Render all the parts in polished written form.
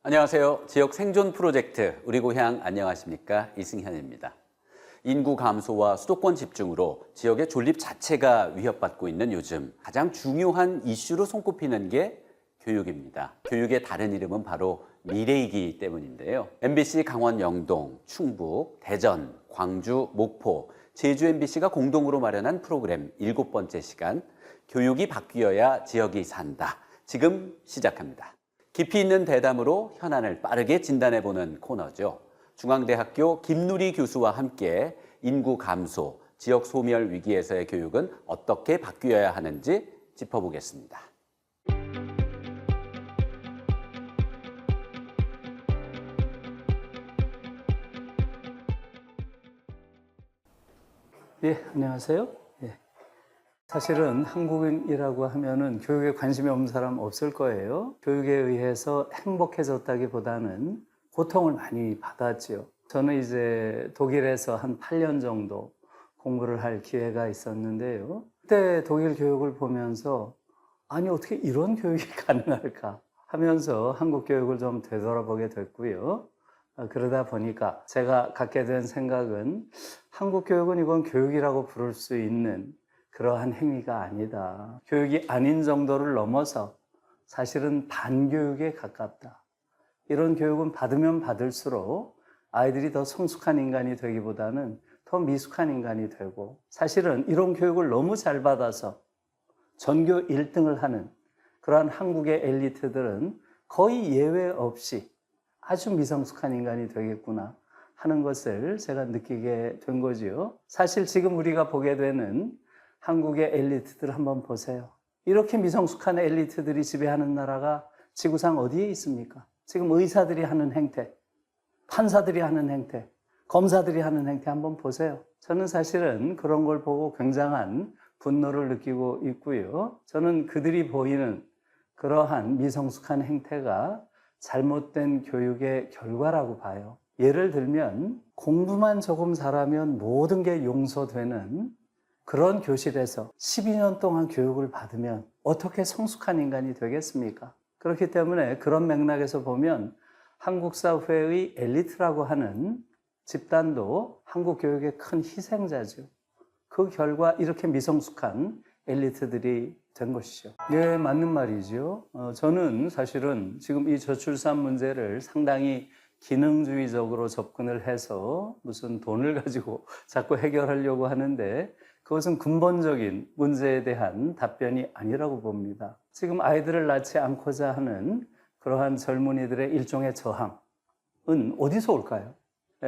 안녕하세요. 지역 생존 프로젝트 우리 고향 안녕하십니까? 이승현입니다. 인구 감소와 수도권 집중으로 지역의 존립 자체가 위협받고 있는 요즘 가장 중요한 이슈로 손꼽히는 게 교육입니다. 교육의 다른 이름은 바로 미래이기 때문인데요. MBC 강원 영동, 충북, 대전, 광주, 목포, 제주 MBC가 공동으로 마련한 프로그램 7번째 시간 교육이 바뀌어야 지역이 산다. 지금 시작합니다. 깊이 있는 대담으로 현안을 빠르게 진단해보는 코너죠. 중앙대학교 김누리 교수와 함께 인구 감소, 지역 소멸 위기에서의 교육은 어떻게 바뀌어야 하는지 짚어보겠습니다. 예, 안녕하세요. 예. 사실은 한국인이라고 하면은 교육에 관심이 없는 사람 없을 거예요. 교육에 의해서 행복해졌다기보다는 고통을 많이 받았지요. 저는 이제 독일에서 한 8년 정도 공부를 할 기회가 있었는데요. 그때 독일 교육을 보면서 아니 어떻게 이런 교육이 가능할까 하면서 한국 교육을 좀 되돌아보게 됐고요. 그러다 보니까 제가 갖게 된 생각은 한국 교육은 이건 교육이라고 부를 수 있는 그러한 행위가 아니다. 교육이 아닌 정도를 넘어서 사실은 반교육에 가깝다. 이런 교육은 받으면 받을수록 아이들이 더 성숙한 인간이 되기보다는 더 미숙한 인간이 되고, 사실은 이런 교육을 너무 잘 받아서 전교 1등을 하는 그러한 한국의 엘리트들은 거의 예외 없이 아주 미성숙한 인간이 되겠구나 하는 것을 제가 느끼게 된 거지요. 사실 지금 우리가 보게 되는 한국의 엘리트들 한번 보세요. 이렇게 미성숙한 엘리트들이 지배하는 나라가 지구상 어디에 있습니까? 지금 의사들이 하는 행태, 판사들이 하는 행태, 검사들이 하는 행태 한번 보세요. 저는 사실은 그런 걸 보고 굉장한 분노를 느끼고 있고요. 저는 그들이 보이는 그러한 미성숙한 행태가 잘못된 교육의 결과라고 봐요. 예를 들면 공부만 조금 잘하면 모든 게 용서되는 그런 교실에서 12년 동안 교육을 받으면 어떻게 성숙한 인간이 되겠습니까? 그렇기 때문에 그런 맥락에서 보면 한국 사회의 엘리트라고 하는 집단도 한국 교육의 큰 희생자죠. 그 결과 이렇게 미성숙한 엘리트들이 된 것이죠. 예, 맞는 말이죠. 저는 사실은 지금 이 저출산 문제를 상당히 기능주의적으로 접근을 해서 무슨 돈을 가지고 자꾸 해결하려고 하는데 그것은 근본적인 문제에 대한 답변이 아니라고 봅니다. 지금 아이들을 낳지 않고자 하는 그러한 젊은이들의 일종의 저항은 어디서 올까요?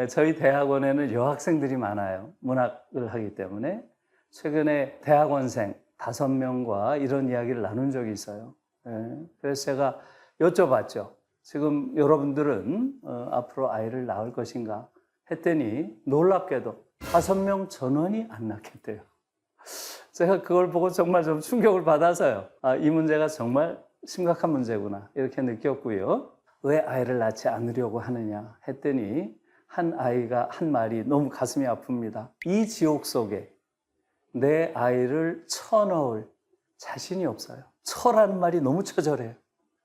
저희 대학원에는 여학생들이 많아요. 문학을 하기 때문에. 최근에 대학원생 5명과 이런 이야기를 나눈 적이 있어요. 그래서 제가 여쭤봤죠. 지금 여러분들은 앞으로 아이를 낳을 것인가 했더니 놀랍게도 5명 전원이 안 낳겠대요. 제가 그걸 보고 정말 좀 충격을 받아서요. 이 문제가 정말 심각한 문제구나 이렇게 느꼈고요. 왜 아이를 낳지 않으려고 하느냐 했더니 한 아이가 한 말이 너무 가슴이 아픕니다. 이 지옥 속에 내 아이를 쳐넣을 자신이 없어요. 처라는 말이 너무 처절해요.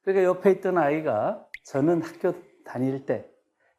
그러니까 옆에 있던 아이가 저는 학교 다닐 때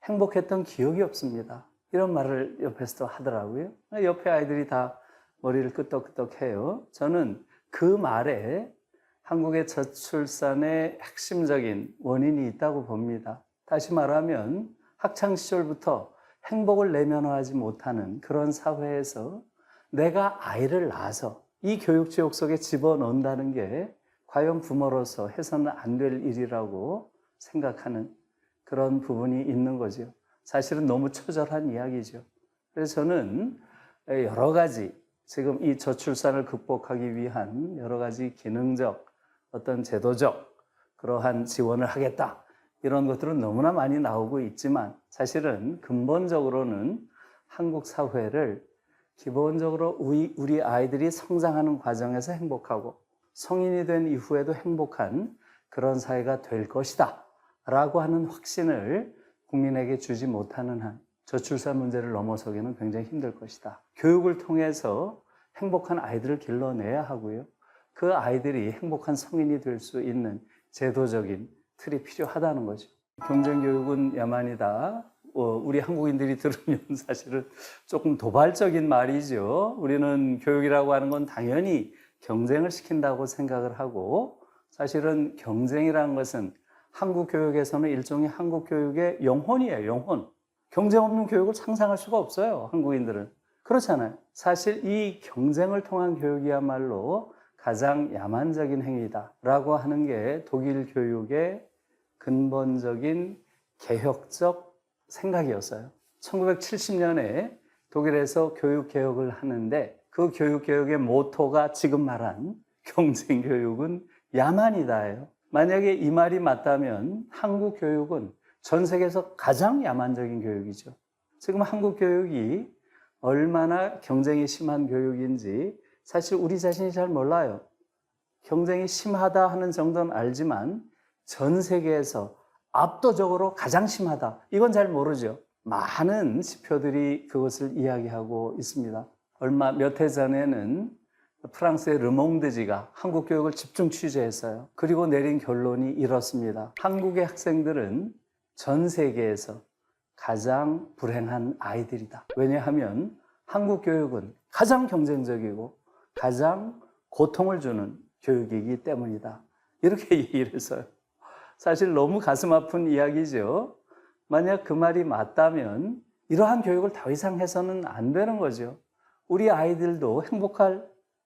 행복했던 기억이 없습니다. 이런 말을 옆에서 하더라고요. 옆에 아이들이 다 머리를 끄덕끄덕해요. 저는 그 말에 한국의 저출산의 핵심적인 원인이 있다고 봅니다. 다시 말하면 학창시절부터 행복을 내면화하지 못하는 그런 사회에서 내가 아이를 낳아서 이 교육지옥 속에 집어넣는다는 게 과연 부모로서 해서는 안 될 일이라고 생각하는 그런 부분이 있는 거죠. 사실은 너무 처절한 이야기죠. 그래서 저는 여러 가지 지금 이 저출산을 극복하기 위한 여러 가지 기능적 어떤 제도적 그러한 지원을 하겠다 이런 것들은 너무나 많이 나오고 있지만 사실은 근본적으로는 한국 사회를 기본적으로 우리 아이들이 성장하는 과정에서 행복하고 성인이 된 이후에도 행복한 그런 사회가 될 것이다 라고 하는 확신을 국민에게 주지 못하는 한 저출산 문제를 넘어서기는 굉장히 힘들 것이다. 교육을 통해서 행복한 아이들을 길러내야 하고요. 그 아이들이 행복한 성인이 될 수 있는 제도적인 틀이 필요하다는 거죠. 경쟁교육은 야만이다. 우리 한국인들이 들으면 사실은 조금 도발적인 말이죠. 우리는 교육이라고 하는 건 당연히 경쟁을 시킨다고 생각을 하고, 사실은 경쟁이라는 것은 한국 교육에서는 일종의 한국 교육의 영혼이에요. 영혼. 경쟁 없는 교육을 상상할 수가 없어요. 한국인들은. 그렇잖아요. 사실 이 경쟁을 통한 교육이야말로 가장 야만적인 행위다라고 하는 게 독일 교육의 근본적인 개혁적 생각이었어요. 1970년에 독일에서 교육개혁을 하는데 그 교육개혁의 모토가 지금 말한 경쟁교육은 야만이다예요. 만약에 이 말이 맞다면 한국 교육은 전 세계에서 가장 야만적인 교육이죠. 지금 한국 교육이 얼마나 경쟁이 심한 교육인지 사실 우리 자신이 잘 몰라요. 경쟁이 심하다 하는 정도는 알지만 전 세계에서 압도적으로 가장 심하다. 이건 잘 모르죠. 많은 지표들이 그것을 이야기하고 있습니다. 얼마 몇 해 전에는 프랑스의 르몽드지가 한국 교육을 집중 취재했어요. 그리고 내린 결론이 이렇습니다. 한국의 학생들은 전 세계에서 가장 불행한 아이들이다. 왜냐하면 한국 교육은 가장 경쟁적이고 가장 고통을 주는 교육이기 때문이다. 이렇게 얘기를 했어요. 사실 너무 가슴 아픈 이야기죠. 만약 그 말이 맞다면 이러한 교육을 더 이상 해서는 안 되는 거죠. 우리 아이들도 행복할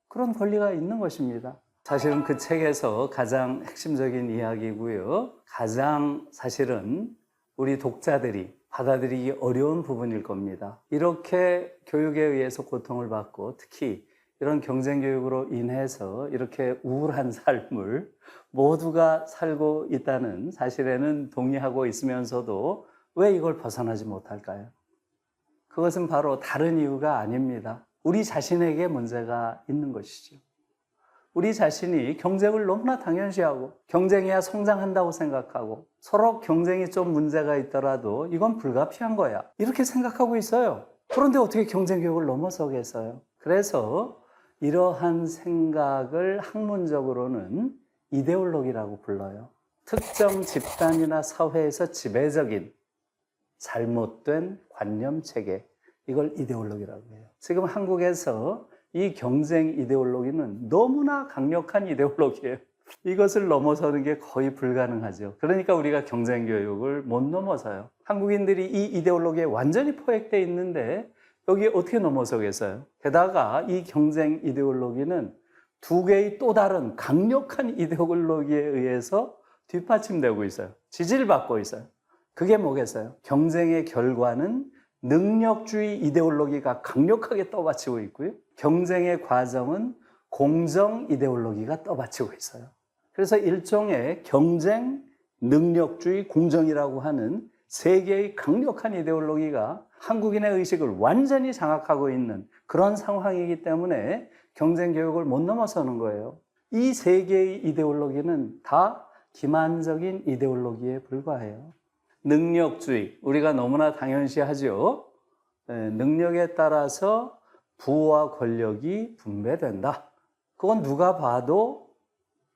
그런 권리가 있는 것입니다. 사실은 그 책에서 가장 핵심적인 이야기고요. 가장 사실은 우리 독자들이 받아들이기 어려운 부분일 겁니다. 이렇게 교육에 의해서 고통을 받고 특히 이런 경쟁교육으로 인해서 이렇게 우울한 삶을 모두가 살고 있다는 사실에는 동의하고 있으면서도 왜 이걸 벗어나지 못할까요? 그것은 바로 다른 이유가 아닙니다. 우리 자신에게 문제가 있는 것이죠. 우리 자신이 경쟁을 너무나 당연시하고 경쟁해야 성장한다고 생각하고 서로 경쟁이 좀 문제가 있더라도 이건 불가피한 거야. 이렇게 생각하고 있어요. 그런데 어떻게 경쟁교육을 넘어서겠어요? 그래서 이러한 생각을 학문적으로는 이데올로기라고 불러요. 특정 집단이나 사회에서 지배적인 잘못된 관념 체계, 이걸 이데올로기라고 해요. 지금 한국에서 이 경쟁 이데올로기는 너무나 강력한 이데올로기예요. 이것을 넘어서는 게 거의 불가능하죠. 그러니까 우리가 경쟁 교육을 못 넘어서요. 한국인들이 이 이데올로기에 완전히 포획되어 있는데 여기에 어떻게 넘어서겠어요? 게다가 이 경쟁 이데올로기는 두 개의 또 다른 강력한 이데올로기에 의해서 뒷받침되고 있어요. 지지를 받고 있어요. 그게 뭐겠어요? 경쟁의 결과는 능력주의 이데올로기가 강력하게 떠받치고 있고요. 경쟁의 과정은 공정 이데올로기가 떠받치고 있어요. 그래서 일종의 경쟁, 능력주의, 공정이라고 하는 세 개의 강력한 이데올로기가 한국인의 의식을 완전히 장악하고 있는 그런 상황이기 때문에 경쟁 교육을 못 넘어서는 거예요. 이 세 개의 이데올로기는 다 기만적인 이데올로기에 불과해요. 능력주의, 우리가 너무나 당연시하죠. 능력에 따라서 부와 권력이 분배된다. 그건 누가 봐도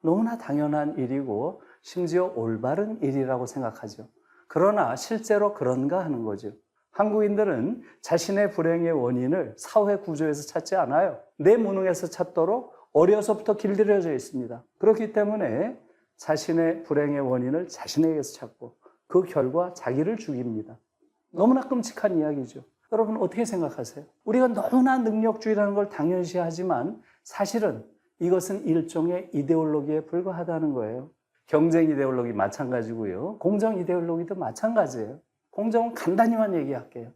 너무나 당연한 일이고 심지어 올바른 일이라고 생각하죠. 그러나 실제로 그런가 하는 거죠. 한국인들은 자신의 불행의 원인을 사회 구조에서 찾지 않아요. 내 무능에서 찾도록 어려서부터 길들여져 있습니다. 그렇기 때문에 자신의 불행의 원인을 자신에게서 찾고 그 결과 자기를 죽입니다. 너무나 끔찍한 이야기죠. 여러분 어떻게 생각하세요? 우리가 너무나 능력주의라는 걸 당연시하지만 사실은 이것은 일종의 이데올로기에 불과하다는 거예요. 경쟁 이데올로기 마찬가지고요. 공정 이데올로기도 마찬가지예요. 공정은 간단히만 얘기할게요.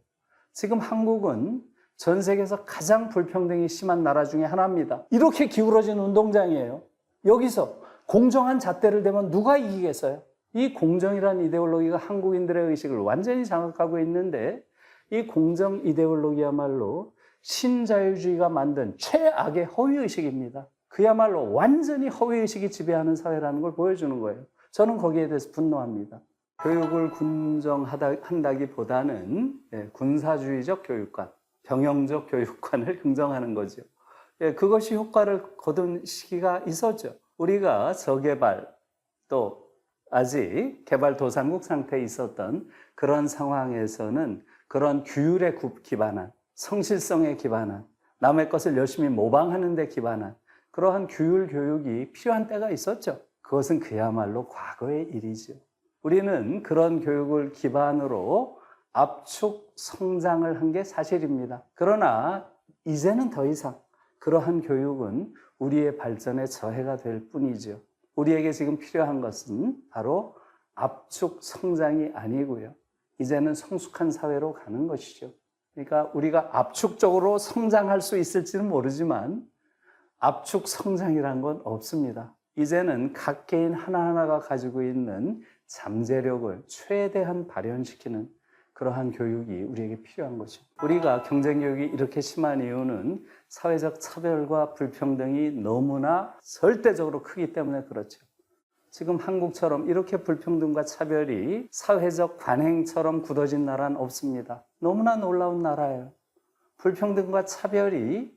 지금 한국은 전 세계에서 가장 불평등이 심한 나라 중에 하나입니다. 이렇게 기울어진 운동장이에요. 여기서 공정한 잣대를 대면 누가 이기겠어요? 이 공정이라는 이데올로기가 한국인들의 의식을 완전히 장악하고 있는데 이 공정 이데올로기야말로 신자유주의가 만든 최악의 허위의식입니다. 그야말로 완전히 허위의식이 지배하는 사회라는 걸 보여주는 거예요. 저는 거기에 대해서 분노합니다. 교육을 군정한다기보다는 군사주의적 교육관, 병영적 교육관을 긍정하는 거죠. 그것이 효과를 거둔 시기가 있었죠. 우리가 저개발 또 아직 개발도상국 상태에 있었던 그런 상황에서는 그런 규율에 기반한, 성실성에 기반한, 남의 것을 열심히 모방하는 데 기반한 그러한 규율 교육이 필요한 때가 있었죠. 그것은 그야말로 과거의 일이죠. 우리는 그런 교육을 기반으로 압축 성장을 한 게 사실입니다. 그러나 이제는 더 이상 그러한 교육은 우리의 발전에 저해가 될 뿐이죠. 우리에게 지금 필요한 것은 바로 압축 성장이 아니고요. 이제는 성숙한 사회로 가는 것이죠. 그러니까 우리가 압축적으로 성장할 수 있을지는 모르지만 압축 성장이란 건 없습니다. 이제는 각 개인 하나하나가 가지고 있는 잠재력을 최대한 발현시키는 그러한 교육이 우리에게 필요한 거죠. 우리가 경쟁교육이 이렇게 심한 이유는 사회적 차별과 불평등이 너무나 절대적으로 크기 때문에 그렇죠. 지금 한국처럼 이렇게 불평등과 차별이 사회적 관행처럼 굳어진 나라는 없습니다. 너무나 놀라운 나라예요. 불평등과 차별이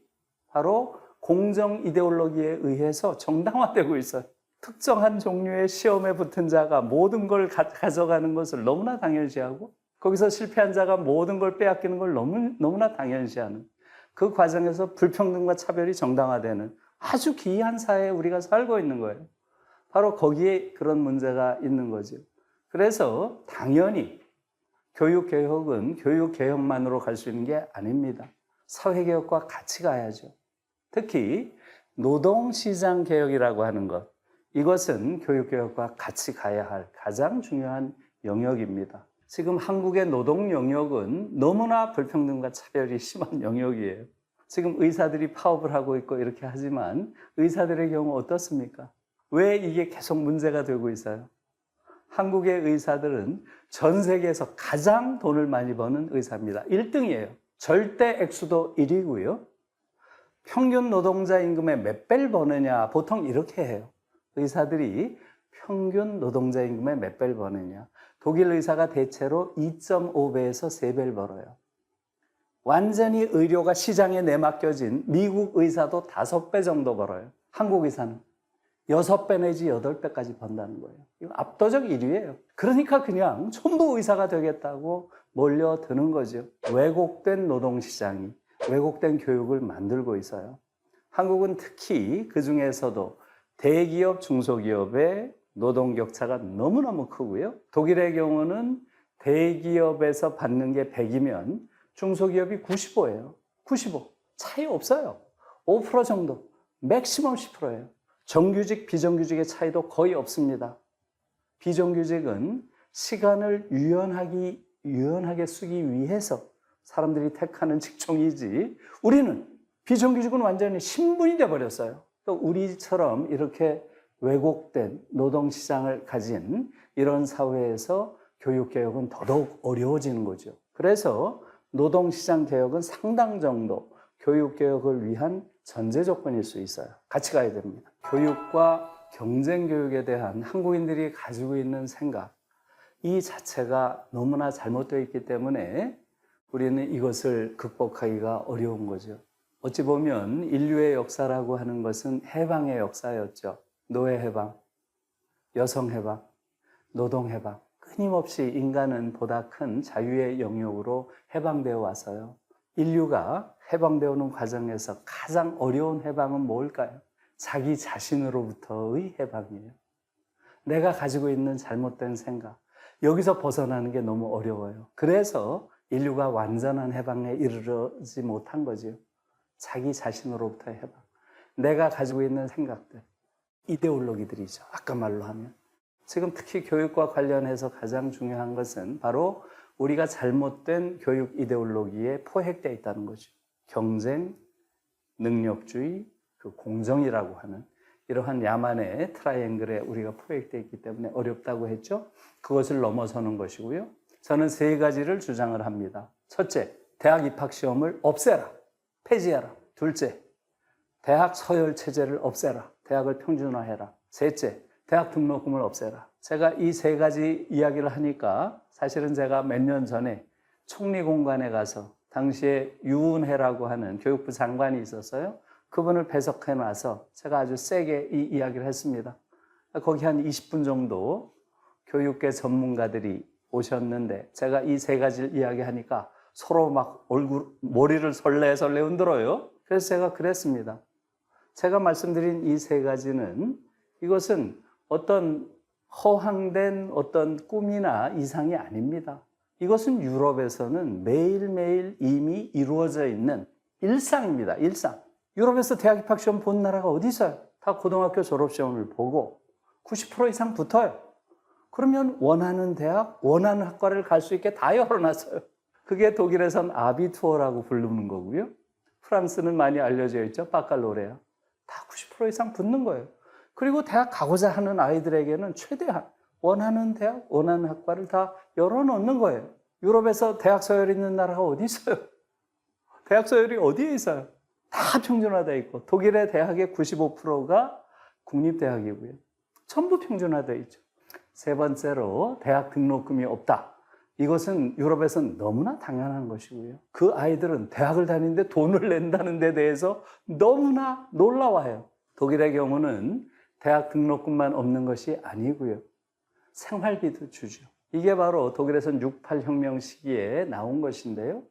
바로 공정 이데올로기에 의해서 정당화되고 있어요. 특정한 종류의 시험에 붙은 자가 모든 걸 가져가는 것을 너무나 당연시하고 거기서 실패한 자가 모든 걸 빼앗기는 걸 너무나 당연시하는 그 과정에서 불평등과 차별이 정당화되는 아주 기이한 사회에 우리가 살고 있는 거예요. 바로 거기에 그런 문제가 있는 거죠. 그래서 당연히 교육개혁은 교육개혁만으로 갈 수 있는 게 아닙니다. 사회개혁과 같이 가야죠. 특히 노동시장 개혁이라고 하는 것, 이것은 교육개혁과 같이 가야 할 가장 중요한 영역입니다. 지금 한국의 노동 영역은 너무나 불평등과 차별이 심한 영역이에요. 지금 의사들이 파업을 하고 있고 이렇게 하지만 의사들의 경우 어떻습니까? 왜 이게 계속 문제가 되고 있어요? 한국의 의사들은 전 세계에서 가장 돈을 많이 버는 의사입니다. 1등이에요. 절대 액수도 1위고요. 평균 노동자 임금의 몇 배를 버느냐, 보통 이렇게 해요. 의사들이 평균 노동자 임금의 몇 배를 버느냐. 독일 의사가 대체로 2.5배에서 3배를 벌어요. 완전히 의료가 시장에 내맡겨진 미국 의사도 5배 정도 벌어요. 한국 의사는 6배 내지 8배까지 번다는 거예요. 이거 압도적 1위예요. 그러니까 그냥 전부 의사가 되겠다고 몰려드는 거죠. 왜곡된 노동시장이, 왜곡된 교육을 만들고 있어요. 한국은 특히 그 중에서도 대기업, 중소기업의 노동격차가 너무너무 크고요. 독일의 경우는 대기업에서 받는 게 100이면 중소기업이 95예요. 95. 차이 없어요. 5% 정도. 맥시멈 10%예요. 정규직, 비정규직의 차이도 거의 없습니다. 비정규직은 시간을 유연하게 쓰기 위해서 사람들이 택하는 직종이지 우리는 비정규직은 완전히 신분이 돼버렸어요. 또 우리처럼 이렇게 왜곡된 노동시장을 가진 이런 사회에서 교육개혁은 더더욱 어려워지는 거죠. 그래서 노동시장 개혁은 상당 정도 교육개혁을 위한 전제 조건일 수 있어요. 같이 가야 됩니다. 교육과 경쟁교육에 대한 한국인들이 가지고 있는 생각, 이 자체가 너무나 잘못되어 있기 때문에 우리는 이것을 극복하기가 어려운 거죠. 어찌 보면 인류의 역사라고 하는 것은 해방의 역사였죠. 노예 해방, 여성 해방, 노동 해방. 끊임없이 인간은 보다 큰 자유의 영역으로 해방되어 왔어요. 인류가 해방되어오는 과정에서 가장 어려운 해방은 뭘까요? 자기 자신으로부터의 해방이에요. 내가 가지고 있는 잘못된 생각, 여기서 벗어나는 게 너무 어려워요. 그래서 인류가 완전한 해방에 이르지 못한 거죠. 자기 자신으로부터의 해방. 내가 가지고 있는 생각들, 이데올로기들이죠. 아까 말로 하면. 지금 특히 교육과 관련해서 가장 중요한 것은 바로 우리가 잘못된 교육 이데올로기에 포획되어 있다는 거죠. 경쟁, 능력주의, 그 공정이라고 하는 이러한 야만의 트라이앵글에 우리가 포획되어 있기 때문에 어렵다고 했죠. 그것을 넘어서는 것이고요. 저는 3가지를 주장을 합니다. 첫째, 대학 입학시험을 없애라. 폐지하라. 둘째, 대학 서열 체제를 없애라. 대학을 평준화해라. 셋째, 대학 등록금을 없애라. 제가 이 3가지 이야기를 하니까 사실은 제가 몇 년 전에 총리공관에 가서 당시에 유은혜라고 하는 교육부 장관이 있었어요. 그분을 배석해 놔서 제가 아주 세게 이 이야기를 했습니다. 거기 한 20분 정도 교육계 전문가들이 오셨는데 제가 이 세 가지를 이야기하니까 서로 막 머리를 설레설레 흔들어요. 그래서 제가 그랬습니다. 제가 말씀드린 이 세 가지는 이것은 어떤 허황된 어떤 꿈이나 이상이 아닙니다. 이것은 유럽에서는 매일매일 이미 이루어져 있는 일상입니다. 일상. 유럽에서 대학 입학 시험 본 나라가 어디 있어요? 다 고등학교 졸업시험을 보고 90% 이상 붙어요. 그러면 원하는 대학, 원하는 학과를 갈 수 있게 다 열어놨어요. 그게 독일에선 아비투어라고 부르는 거고요. 프랑스는 많이 알려져 있죠. 바칼로레아. 다 90% 이상 붙는 거예요. 그리고 대학 가고자 하는 아이들에게는 최대한 원하는 대학, 원하는 학과를 다 열어놓는 거예요. 유럽에서 대학 서열이 있는 나라가 어디 있어요? 대학 서열이 어디에 있어요? 다 평준화되어 있고 독일의 대학의 95%가 국립대학이고요. 전부 평준화되어 있죠. 세 번째로 대학 등록금이 없다. 이것은 유럽에서는 너무나 당연한 것이고요. 그 아이들은 대학을 다니는데 돈을 낸다는 데 대해서 너무나 놀라워해요. 독일의 경우는 대학 등록금만 없는 것이 아니고요. 생활비도 주죠. 이게 바로 독일에서는 68혁명 시기에 나온 것인데요.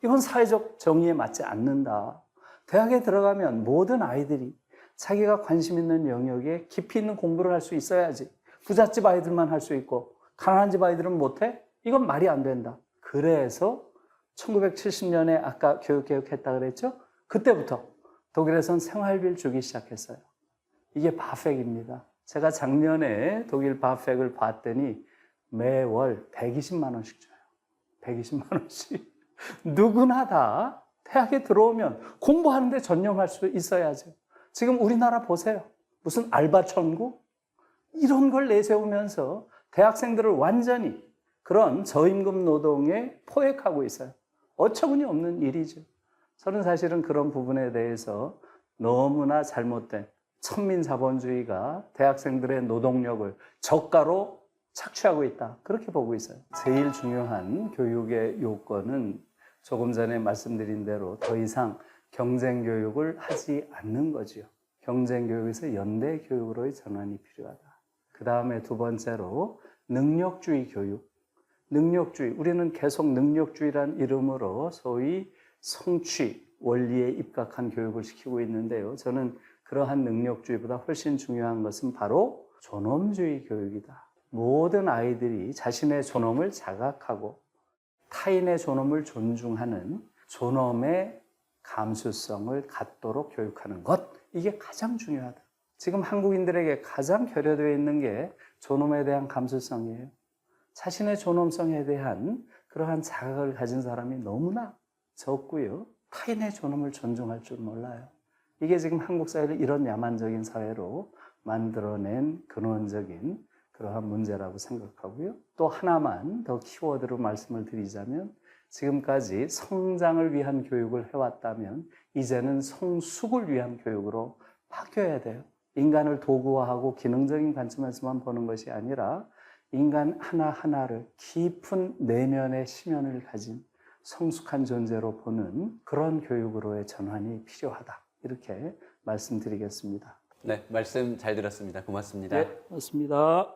이건 사회적 정의에 맞지 않는다. 대학에 들어가면 모든 아이들이 자기가 관심 있는 영역에 깊이 있는 공부를 할 수 있어야지. 부잣집 아이들만 할 수 있고 가난한 집 아이들은 못해? 이건 말이 안 된다. 그래서 1970년에 아까 교육개혁했다 그랬죠? 그때부터 독일에선 생활비를 주기 시작했어요. 이게 바펙입니다. 제가 작년에 독일 바펙을 봤더니 매월 120만 원씩 줘요. 120만 원씩. 누구나 다 대학에 들어오면 공부하는데 전념할 수 있어야죠. 지금 우리나라 보세요. 무슨 알바 천국? 이런 걸 내세우면서 대학생들을 완전히 그런 저임금 노동에 포획하고 있어요. 어처구니 없는 일이죠. 저는 사실은 그런 부분에 대해서 너무나 잘못된 천민자본주의가 대학생들의 노동력을 저가로 착취하고 있다. 그렇게 보고 있어요. 제일 중요한 교육의 요건은 조금 전에 말씀드린 대로 더 이상 경쟁교육을 하지 않는 거죠. 경쟁교육에서 연대교육으로의 전환이 필요하다. 그 다음에 두 번째로 능력주의 교육. 능력주의, 우리는 계속 능력주의란 이름으로 소위 성취, 원리에 입각한 교육을 시키고 있는데요. 저는 그러한 능력주의보다 훨씬 중요한 것은 바로 존엄주의 교육이다. 모든 아이들이 자신의 존엄을 자각하고 타인의 존엄을 존중하는 존엄의 감수성을 갖도록 교육하는 것, 이게 가장 중요하다. 지금 한국인들에게 가장 결여되어 있는 게 존엄에 대한 감수성이에요. 자신의 존엄성에 대한 그러한 자각을 가진 사람이 너무나 적고요. 타인의 존엄을 존중할 줄 몰라요. 이게 지금 한국 사회를 이런 야만적인 사회로 만들어낸 근원적인 그러한 문제라고 생각하고요. 또 하나만 더 키워드로 말씀을 드리자면 지금까지 성장을 위한 교육을 해왔다면 이제는 성숙을 위한 교육으로 바뀌어야 돼요. 인간을 도구화하고 기능적인 관점에서만 보는 것이 아니라 인간 하나하나를 깊은 내면의 심연을 가진 성숙한 존재로 보는 그런 교육으로의 전환이 필요하다. 이렇게 말씀드리겠습니다. 네, 말씀 잘 들었습니다. 고맙습니다. 네, 고맙습니다.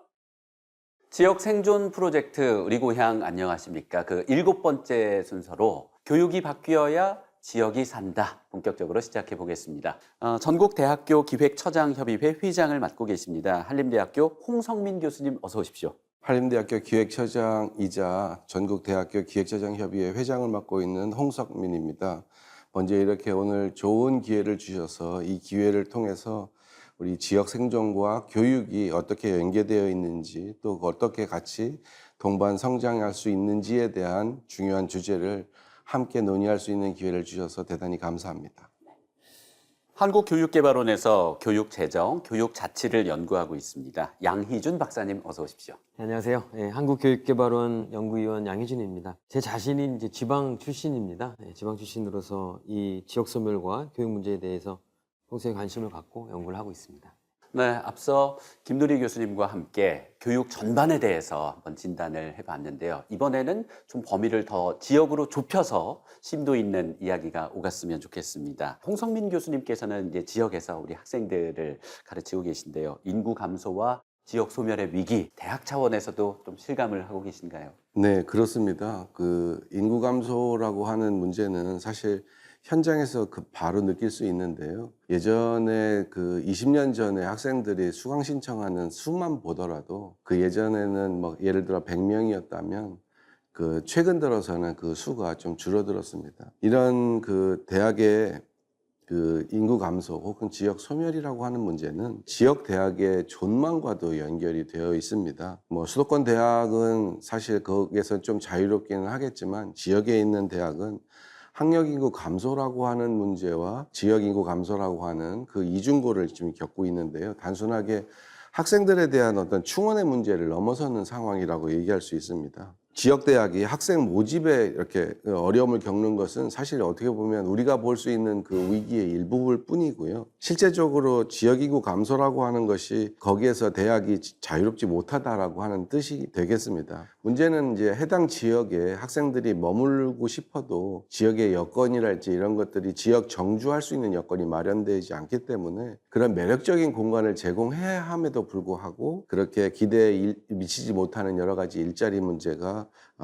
지역 생존 프로젝트 우리 고향 안녕하십니까? 그 7번째 순서로 교육이 바뀌어야 지역이 산다. 본격적으로 시작해 보겠습니다. 전국대학교 기획처장협의회 회장을 맡고 계십니다. 한림대학교 홍성민 교수님 어서 오십시오. 한림대학교 기획처장이자 전국대학교 기획처장협의회 회장을 맡고 있는 홍석민입니다. 먼저 이렇게 오늘 좋은 기회를 주셔서 이 기회를 통해서 우리 지역 생존과 교육이 어떻게 연계되어 있는지 또 어떻게 같이 동반 성장할 수 있는지에 대한 중요한 주제를 함께 논의할 수 있는 기회를 주셔서 대단히 감사합니다. 한국교육개발원에서 교육 재정, 교육 자치를 연구하고 있습니다. 양희준 박사님 어서 오십시오. 네, 안녕하세요. 네, 한국교육개발원 연구위원 양희준입니다. 제 자신이 이제 지방 출신입니다. 네, 지방 출신으로서 이 지역 소멸과 교육 문제에 대해서 평소에 관심을 갖고 연구를 하고 있습니다. 네, 앞서 김누리 교수님과 함께 교육 전반에 대해서 한번 진단을 해봤는데요. 이번에는 좀 범위를 더 지역으로 좁혀서 심도 있는 이야기가 오갔으면 좋겠습니다. 홍성민 교수님께서는 이제 지역에서 우리 학생들을 가르치고 계신데요. 인구 감소와 지역 소멸의 위기, 대학 차원에서도 좀 실감을 하고 계신가요? 네, 그렇습니다. 그 인구 감소라고 하는 문제는 사실 현장에서 바로 느낄 수 있는데요. 예전에 그 20년 전에 학생들이 수강 신청하는 수만 보더라도 그 예전에는 뭐 예를 들어 100명이었다면 그 최근 들어서는 그 수가 좀 줄어들었습니다. 이런 그 대학의 그 인구 감소 혹은 지역 소멸이라고 하는 문제는 지역 대학의 존망과도 연결이 되어 있습니다. 뭐 수도권 대학은 사실 거기에서 좀 자유롭기는 하겠지만 지역에 있는 대학은 학력 인구 감소라고 하는 문제와 지역 인구 감소라고 하는 그 이중고를 지금 겪고 있는데요. 단순하게 학생들에 대한 어떤 충원의 문제를 넘어서는 상황이라고 얘기할 수 있습니다. 지역대학이 학생 모집에 이렇게 어려움을 겪는 것은 사실 어떻게 보면 우리가 볼 수 있는 그 위기의 일부일 뿐이고요. 실제적으로 지역인구 감소라고 하는 것이 거기에서 대학이 자유롭지 못하다라고 하는 뜻이 되겠습니다. 문제는 이제 해당 지역에 학생들이 머물고 싶어도 지역의 여건이랄지 이런 것들이 지역 정주할 수 있는 여건이 마련되지 않기 때문에 그런 매력적인 공간을 제공해야 함에도 불구하고 그렇게 기대에 미치지 못하는 여러 가지 일자리 문제가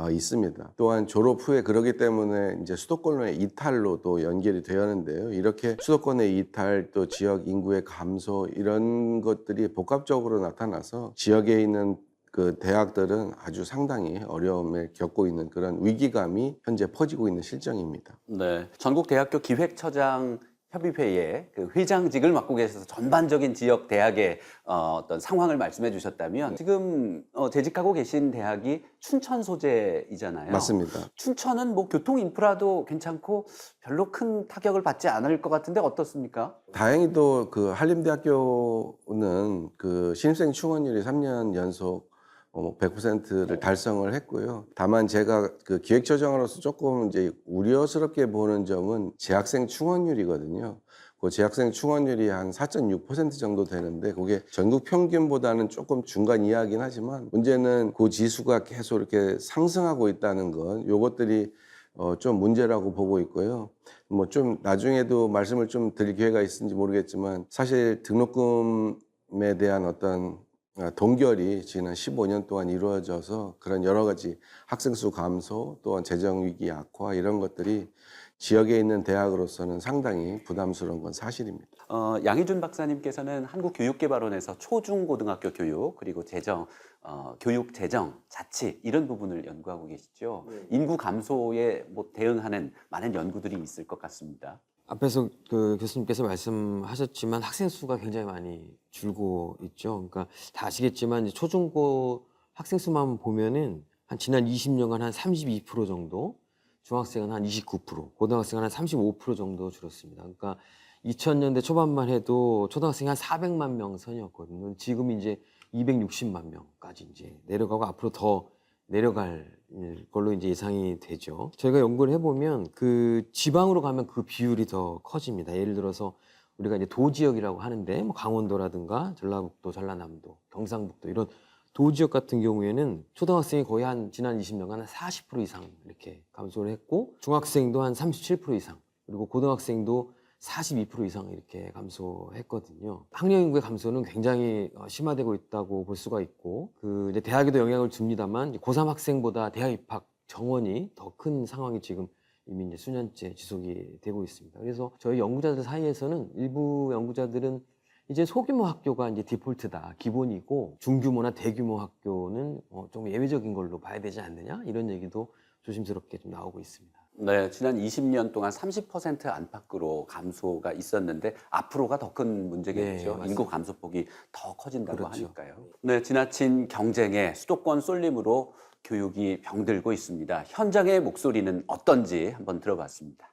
있습니다. 또한 졸업 후에 그러기 때문에 이제 수도권의 이탈로도 연결이 되었는데요. 이렇게 수도권의 이탈 또 지역 인구의 감소 이런 것들이 복합적으로 나타나서 지역에 있는 그 대학들은 아주 상당히 어려움을 겪고 있는 그런 위기감이 현재 퍼지고 있는 실정입니다. 네, 전국대학교 기획처장 협의회의 그 회장직을 맡고 계셔서 전반적인 지역 대학의 어떤 상황을 말씀해 주셨다면 지금 재직하고 계신 대학이 춘천 소재이잖아요. 맞습니다. 춘천은 뭐 교통 인프라도 괜찮고 별로 큰 타격을 받지 않을 것 같은데 어떻습니까? 다행히도 그 한림대학교는 그 신입생 충원율이 3년 연속 100%를 달성을 했고요. 다만 제가 그 기획처장으로서 조금 이제 우려스럽게 보는 점은 재학생 충원율이거든요. 그 재학생 충원율이 한 4.6% 정도 되는데 그게 전국 평균보다는 조금 중간 이하긴 하지만 문제는 그 지수가 계속 이렇게 상승하고 있다는 것, 요것들이 좀 문제라고 보고 있고요. 뭐 좀 나중에도 말씀을 좀 드릴 기회가 있을지 모르겠지만 사실 등록금에 대한 어떤 동결이 지난 15년 동안 이루어져서 그런 여러 가지 학생 수 감소 또한 재정 위기 악화 이런 것들이 지역에 있는 대학으로서는 상당히 부담스러운 건 사실입니다. 양희준 박사님께서는 한국교육개발원에서 초중고등학교 교육 그리고 재정, 교육 재정, 자치 이런 부분을 연구하고 계시죠. 인구 감소에 뭐 대응하는 많은 연구들이 있을 것 같습니다. 앞에서 그 교수님께서 말씀하셨지만 학생 수가 굉장히 많이 줄고 있죠. 그러니까 다 아시겠지만 이제 초중고 학생 수만 보면은 한 지난 20년간 한 32% 정도, 중학생은 한 29%, 고등학생은 한 35% 정도 줄었습니다. 그러니까 2000년대 초반만 해도 초등학생이 한 400만 명 선이었거든요. 지금 이제 260만 명까지 이제 내려가고 앞으로 더 내려갈 걸로 이제 예상이 되죠. 저희가 연구를 해보면 그 지방으로 가면 그 비율이 더 커집니다. 예를 들어서 우리가 이제 도지역이라고 하는데 뭐 강원도라든가 전라북도, 전라남도, 경상북도 이런 도지역 같은 경우에는 초등학생이 거의 한 지난 20년간 한 40% 이상 이렇게 감소를 했고 중학생도 한 37% 이상 그리고 고등학생도 42% 이상 이렇게 감소했거든요. 학령 인구의 감소는 굉장히 심화되고 있다고 볼 수가 있고, 그 이제 대학에도 영향을 줍니다만 고3 학생보다 대학 입학 정원이 더 큰 상황이 지금 이미 이제 수년째 지속이 되고 있습니다. 그래서 저희 연구자들 사이에서는 일부 연구자들은 이제 소규모 학교가 이제 디폴트다, 기본이고 중규모나 대규모 학교는 좀 예외적인 걸로 봐야 되지 않느냐 이런 얘기도 조심스럽게 좀 나오고 있습니다. 네, 지난 20년 동안 30% 안팎으로 감소가 있었는데 앞으로가 더 큰 문제겠죠. 네, 인구 감소폭이 더 커진다고 그렇죠. 하니까요. 네, 지나친 경쟁에 수도권 쏠림으로 교육이 병들고 있습니다. 현장의 목소리는 어떤지 한번 들어봤습니다.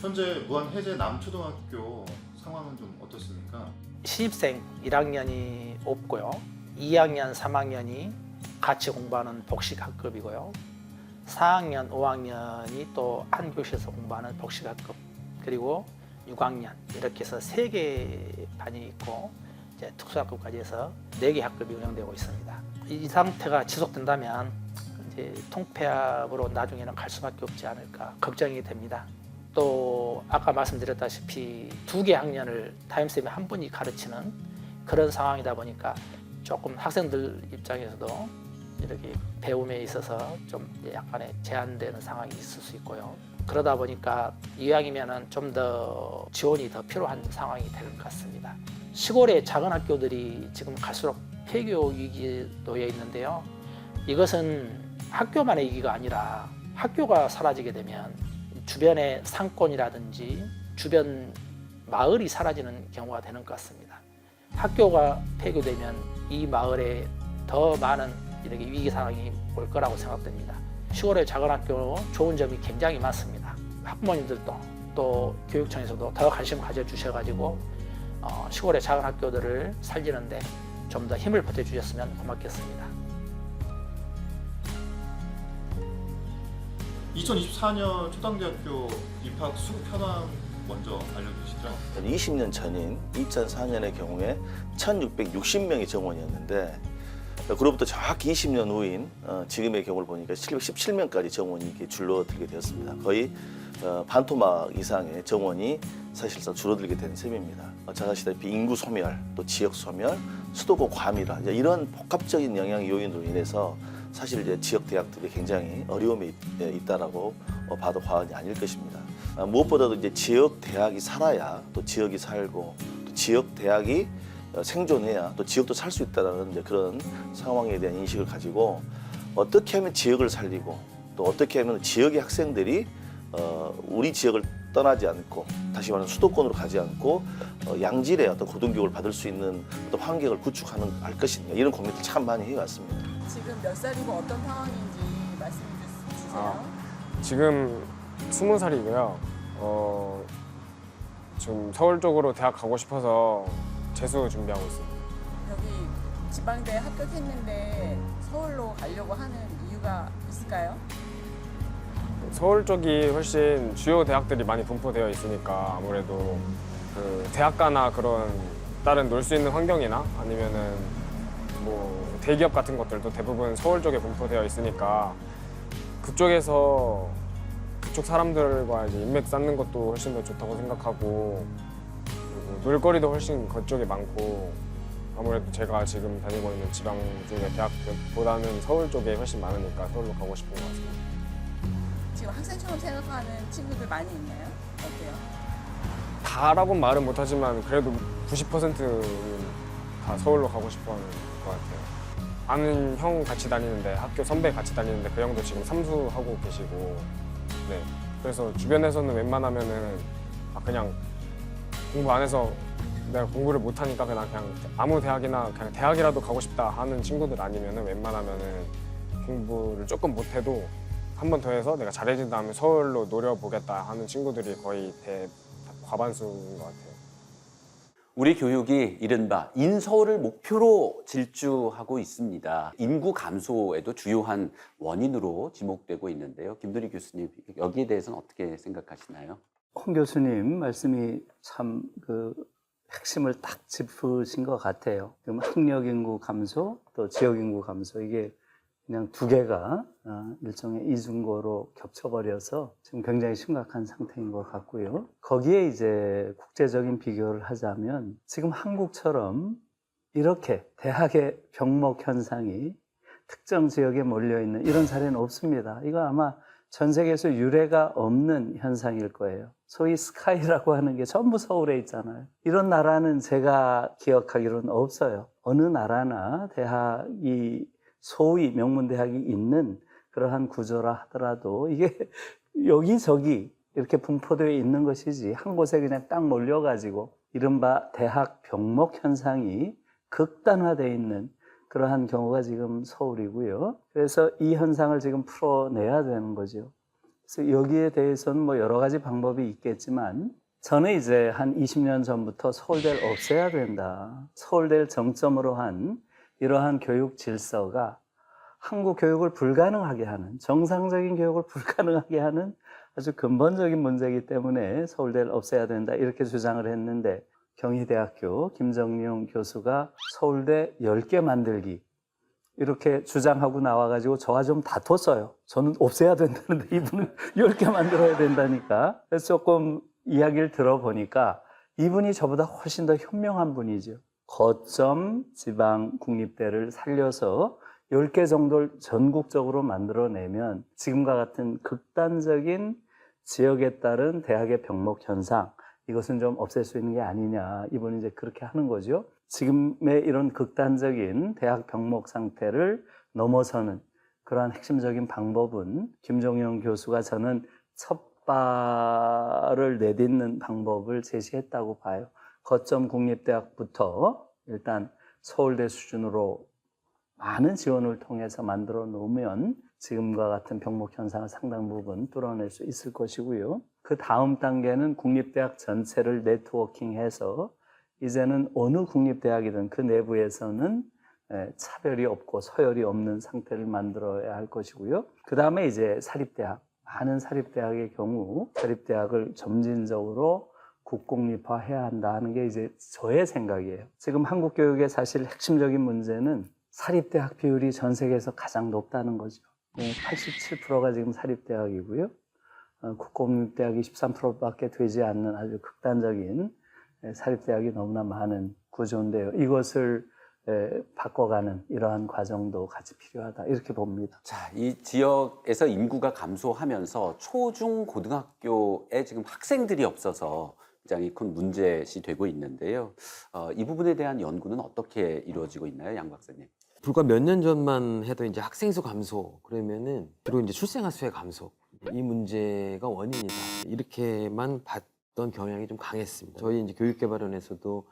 현재 무한 해제 남초등학교 상황은 좀 어떻습니까? 신입생 1학년이 없고요. 2학년, 3학년이 같이 공부하는 복식학급이고요. 4학년, 5학년이 또 한 교실에서 공부하는 복식학급, 그리고 6학년 이렇게 해서 3개 반이 있고 이제 특수학급까지 해서 4개 학급이 운영되고 있습니다. 이 상태가 지속된다면 이제 통폐합으로 나중에는 갈 수밖에 없지 않을까 걱정이 됩니다. 또 아까 말씀드렸다시피 2개 학년을 담임쌤이 한 분이 가르치는 그런 상황이다 보니까 조금 학생들 입장에서도 이렇게 배움에 있어서 좀 약간의 제한되는 상황이 있을 수 있고요. 그러다 보니까 이왕이면은 좀 더 지원이 더 필요한 상황이 될 것 같습니다. 시골의 작은 학교들이 지금 갈수록 폐교 위기에 놓여 있는데요. 이것은 학교만의 위기가 아니라 학교가 사라지게 되면 주변의 상권이라든지 주변 마을이 사라지는 경우가 되는 것 같습니다. 학교가 폐교되면 이 마을에 더 많은 이렇게 위기 상황이 올 거라고 생각됩니다. 시골의 작은 학교 좋은 점이 굉장히 많습니다. 학부모님들도 또 교육청에서도 더 관심 가져주셔가지고 시골의 작은 학교들을 살리는데 좀 더 힘을 보태주셨으면 고맙겠습니다. 2024년 초당대학교 입학 수급 현황 먼저 알려주시죠. 20년 전인 2004년의 경우에 1,660명이 정원이었는데 그로부터 정확히 20년 후인 지금의 경우를 보니까 717명까지 정원이 이렇게 줄어들게 되었습니다. 거의 반토막 이상의 정원이 사실상 줄어들게 된 셈입니다. 잘 아시다시피 인구 소멸, 또 지역 소멸, 수도권 과밀화 이런 복합적인 영향 요인으로 인해서 사실 이제 지역 대학들이 굉장히 어려움에 있다라고 봐도 과언이 아닐 것입니다. 무엇보다도 이제 지역 대학이 살아야 또 지역이 살고 또 지역 대학이 생존해야 또 지역도 살 수 있다라는 이제 그런 상황에 대한 인식을 가지고 어떻게 하면 지역을 살리고 또 어떻게 하면 지역의 학생들이 우리 지역을 떠나지 않고 다시 말하면 수도권으로 가지 않고 양질의 어떤 고등교육을 받을 수 있는 어떤 환경을 구축하는 할 것인가 이런 고민들 참 많이 해왔습니다. 지금 몇 살이고 어떤 상황인지 말씀 주세요. 지금 20살이고요. 좀 서울 쪽으로 대학 가고 싶어서 재수 준비하고 있습니다. 여기 지방대 합격했는데 서울로 가려고 하는 이유가 있을까요? 서울 쪽이 훨씬 주요 대학들이 많이 분포되어 있으니까 아무래도 그 대학가나 그런 다른 놀 수 있는 환경이나 아니면은 뭐 대기업 같은 것들도 대부분 서울 쪽에 분포되어 있으니까 그쪽에서 그쪽 사람들과 이제 인맥 쌓는 것도 훨씬 더 좋다고 생각하고 그리고 놀거리도 훨씬 그쪽에 많고 아무래도 제가 지금 다니고 있는 지방 쪽의 대학보다는 서울 쪽에 훨씬 많으니까 서울로 가고 싶은 것 같습니다. 지금 학생처럼 생각하는 친구들 많이 있나요? 어때요? 다라고는 말은 못하지만 그래도 90%는 다 서울로 가고 싶어하는 것 같아요. 아는 형 같이 다니는데 학교 선배 같이 다니는데 그 형도 지금 삼수하고 계시고 네 그래서 주변에서는 웬만하면은 그냥 공부 안 해서 내가 공부를 못하니까 그냥 아무 대학이나 그냥 대학이라도 가고 싶다 하는 친구들 아니면은 웬만하면은 공부를 조금 못해도 한 번 더 해서 내가 잘해진 다음에 서울로 노려보겠다 하는 친구들이 거의 과반수인 것 같아요. 우리 교육이 이른바 인서울을 목표로 질주하고 있습니다. 인구 감소에도 주요한 원인으로 지목되고 있는데요. 김도리 교수님, 여기에 대해서는 어떻게 생각하시나요? 홍 교수님 말씀이 참 핵심을 딱 짚으신 것 같아요. 지금 학력 인구 감소, 또 지역 인구 감소, 이게 그냥 두 개가 일종의 이중고로 겹쳐버려서 지금 굉장히 심각한 상태인 것 같고요. 거기에 이제 국제적인 비교를 하자면 지금 한국처럼 이렇게 대학의 병목 현상이 특정 지역에 몰려있는 이런 사례는 없습니다. 이거 아마 전 세계에서 유례가 없는 현상일 거예요. 소위 스카이라고 하는 게 전부 서울에 있잖아요. 이런 나라는 제가 기억하기로는 없어요. 어느 나라나 대학이 소위 명문대학이 있는 그러한 구조라 하더라도 이게 여기저기 이렇게 분포되어 있는 것이지 한 곳에 그냥 딱 몰려가지고 이른바 대학 병목 현상이 극단화되어 있는 그러한 경우가 지금 서울이고요. 그래서 이 현상을 지금 풀어내야 되는 거죠. 그래서 여기에 대해서는 뭐 여러 가지 방법이 있겠지만 저는 이제 한 20년 전부터 서울대를 없애야 된다. 서울대를 정점으로 한 이러한 교육 질서가 한국 교육을 불가능하게 하는, 정상적인 교육을 불가능하게 하는 아주 근본적인 문제이기 때문에 서울대를 없애야 된다 이렇게 주장을 했는데 경희대학교 김정용 교수가 서울대 10개 만들기 이렇게 주장하고 나와가지고 저와 좀 다퉜어요. 저는 없애야 된다는데 이분은 10개 만들어야 된다니까. 그래서 조금 이야기를 들어보니까 이분이 저보다 훨씬 더 현명한 분이죠. 거점 지방 국립대를 살려서 10개 정도를 전국적으로 만들어내면 지금과 같은 극단적인 지역에 따른 대학의 병목 현상, 이것은 좀 없앨 수 있는 게 아니냐. 이분이 이제 그렇게 하는 거죠. 지금의 이런 극단적인 대학 병목 상태를 넘어서는 그러한 핵심적인 방법은 김종영 교수가 저는 첫 발을 내딛는 방법을 제시했다고 봐요. 거점 국립대학부터 일단 서울대 수준으로 많은 지원을 통해서 만들어 놓으면 지금과 같은 병목 현상을 상당 부분 뚫어낼 수 있을 것이고요. 그 다음 단계는 국립대학 전체를 네트워킹해서 이제는 어느 국립대학이든 그 내부에서는 차별이 없고 서열이 없는 상태를 만들어야 할 것이고요. 그 다음에 이제 사립대학, 많은 사립대학의 경우 사립대학을 점진적으로 국공립화해야 한다 하는 게 이제 저의 생각이에요. 지금 한국 교육의 사실 핵심적인 문제는 사립대학 비율이 전 세계에서 가장 높다는 거죠. 87%가 지금 사립대학이고요. 국공립대학이 13%밖에 되지 않는 아주 극단적인 사립대학이 너무나 많은 구조인데요. 이것을 바꿔가는 이러한 과정도 같이 필요하다 이렇게 봅니다. 자, 이 지역에서 인구가 감소하면서 초중 고등학교에 지금 학생들이 없어서 굉장히 큰 문제시 되고 있는데요. 이 부분에 대한 연구는 어떻게 이루어지고 있나요, 양 박사님? 불과 몇 년 전만 해도 이제 학생 수 감소 그러면은 주로 이제 출생아 수의 감소 이 문제가 원인이다 이렇게만 봤던 경향이 좀 강했습니다. 저희 이제 교육개발원에서도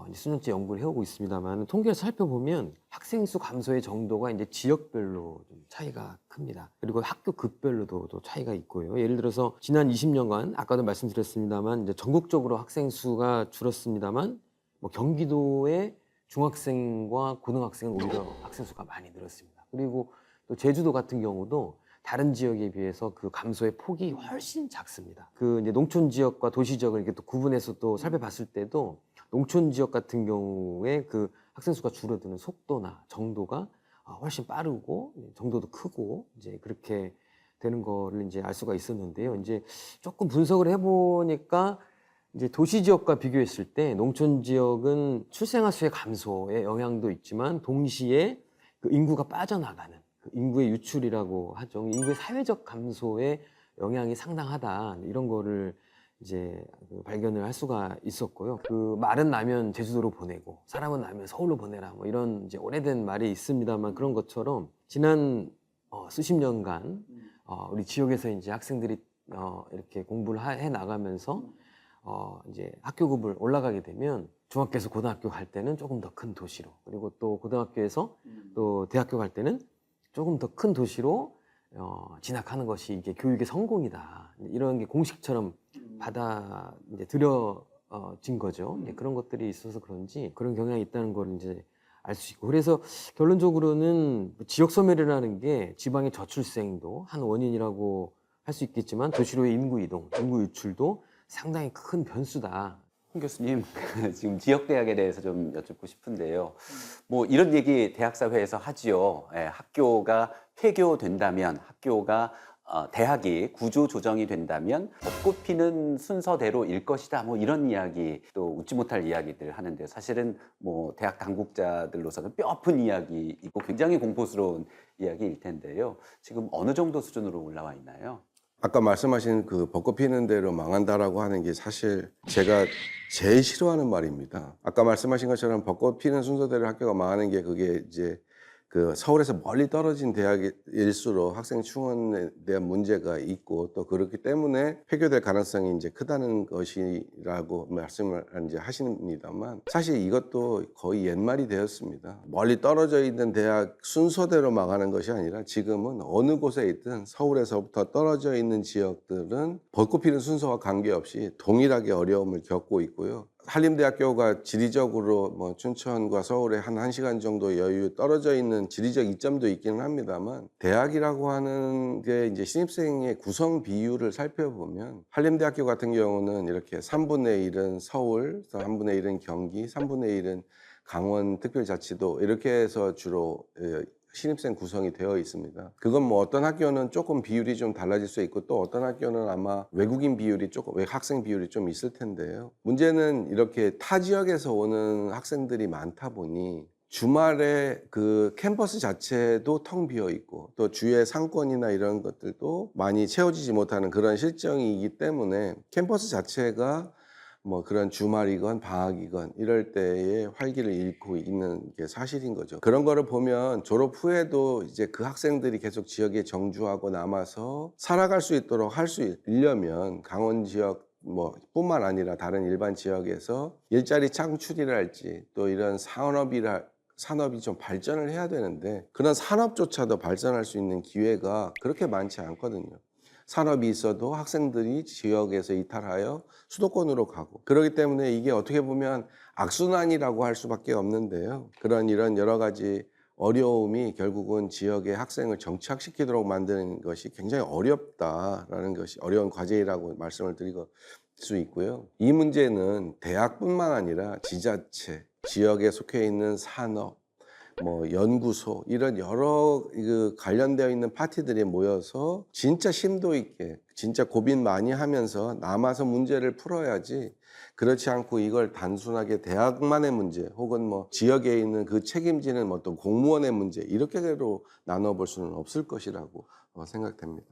이제 수년째 연구를 해오고 있습니다만 통계를 살펴보면 학생 수 감소의 정도가 이제 지역별로 좀 차이가 큽니다. 그리고 학교 급별로도 또 차이가 있고요. 예를 들어서 지난 20년간 아까도 말씀드렸습니다만 이제 전국적으로 학생 수가 줄었습니다만 뭐 경기도의 중학생과 고등학생은 오히려 학생 수가 많이 늘었습니다. 그리고 또 제주도 같은 경우도 다른 지역에 비해서 그 감소의 폭이 훨씬 작습니다. 그 이제 농촌 지역과 도시 지역을 이렇게 또 구분해서 또 살펴봤을 때도 농촌 지역 같은 경우에 그 학생 수가 줄어드는 속도나 정도가 훨씬 빠르고 정도도 크고 이제 그렇게 되는 거를 이제 알 수가 있었는데요. 이제 조금 분석을 해보니까 이제 도시 지역과 비교했을 때 농촌 지역은 출생아 수의 감소의 영향도 있지만 동시에 그 인구가 빠져나가는 그 인구의 유출이라고 하죠. 인구의 사회적 감소의 영향이 상당하다 이런 거를 이제 발견을 할 수가 있었고요. 그 말은 나면 제주도로 보내고 사람은 나면 서울로 보내라 뭐 이런 이제 오래된 말이 있습니다만 그런 것처럼 지난 수십 년간 우리 지역에서 이제 학생들이 이렇게 공부를 해 나가면서 이제 학교급을 올라가게 되면 중학교에서 고등학교 갈 때는 조금 더 큰 도시로 그리고 또 고등학교에서 또 대학교 갈 때는 조금 더 큰 도시로 진학하는 것이 이게 교육의 성공이다 이런 게 공식처럼 받아 이제 들여진 거죠. 그런 것들이 있어서 그런지 그런 경향이 있다는 걸 이제 알 수 있고 그래서 결론적으로는 지역 소멸이라는 게 지방의 저출생도 한 원인이라고 할 수 있겠지만 도시로의 인구 이동, 인구 유출도 상당히 큰 변수다. 홍 교수님, 지금 지역대학에 대해서 좀 여쭙고 싶은데요. 뭐 이런 얘기 대학사회에서 하지요. 학교가 폐교된다면, 대학이 구조 조정이 된다면 벚꽃 피는 순서대로일 것이다. 뭐 이런 이야기, 또 웃지 못할 이야기들 하는데 사실은 뭐 대학 당국자들로서는 뼈아픈 이야기이고 굉장히 공포스러운 이야기일 텐데요. 지금 어느 정도 수준으로 올라와 있나요? 아까 말씀하신 그 벚꽃 피는 대로 망한다라고 하는 게 사실 제가 제일 싫어하는 말입니다. 아까 말씀하신 것처럼 벚꽃 피는 순서대로 학교가 망하는 게 그게 이제 그 서울에서 멀리 떨어진 대학일수록 학생 충원에 대한 문제가 있고 또 그렇기 때문에 폐교될 가능성이 이제 크다는 것이라고 말씀을 이제 하십니다만 사실 이것도 거의 옛말이 되었습니다. 멀리 떨어져 있는 대학 순서대로 망하는 것이 아니라 지금은 어느 곳에 있든 서울에서부터 떨어져 있는 지역들은 벚꽃 피는 순서와 관계없이 동일하게 어려움을 겪고 있고요. 한림대학교가 지리적으로 뭐 춘천과 서울에 한 1시간 정도 여유 떨어져 있는 지리적 이점도 있기는 합니다만, 대학이라고 하는 게 이제 신입생의 구성 비율을 살펴보면 한림대학교 같은 경우는 이렇게 3분의 1은 서울, 3분의 1은 경기, 3분의 1은 강원특별자치도, 이렇게 해서 주로 신입생 구성이 되어 있습니다. 그건 뭐 어떤 학교는 조금 비율이 좀 달라질 수 있고, 또 어떤 학교는 아마 외국인 비율이 조금, 학생 비율이 좀 있을 텐데요. 문제는 이렇게 타 지역에서 오는 학생들이 많다 보니 주말에 그 캠퍼스 자체도 텅 비어 있고, 또 주의 상권이나 이런 것들도 많이 채워지지 못하는 그런 실정이기 때문에 캠퍼스 자체가 뭐 그런 주말이건 방학이건 이럴 때에 활기를 잃고 있는 게 사실인 거죠. 그런 거를 보면 졸업 후에도 이제 그 학생들이 계속 지역에 정주하고 남아서 살아갈 수 있도록 할 수 있려면 강원 지역 뭐 뿐만 아니라 다른 일반 지역에서 일자리 창출이랄지 또 이런 산업이 좀 발전을 해야 되는데, 그런 산업조차도 발전할 수 있는 기회가 그렇게 많지 않거든요. 산업이 있어도 학생들이 지역에서 이탈하여 수도권으로 가고, 그렇기 때문에 이게 어떻게 보면 악순환이라고 할 수밖에 없는데요. 이런 여러 가지 어려움이 결국은 지역의 학생을 정착시키도록 만드는 것이 굉장히 어렵다라는 것이 어려운 과제라고 말씀을 드리고 수 있고요. 이 문제는 대학뿐만 아니라 지자체, 지역에 속해 있는 산업, 뭐 연구소, 이런 여러 관련되어 있는 파티들이 모여서 진짜 심도 있게, 진짜 고민 많이 하면서 남아서 문제를 풀어야지, 그렇지 않고 이걸 단순하게 대학만의 문제 혹은 뭐 지역에 있는 그 책임지는 어떤 공무원의 문제, 이렇게로 나눠볼 수는 없을 것이라고 생각됩니다.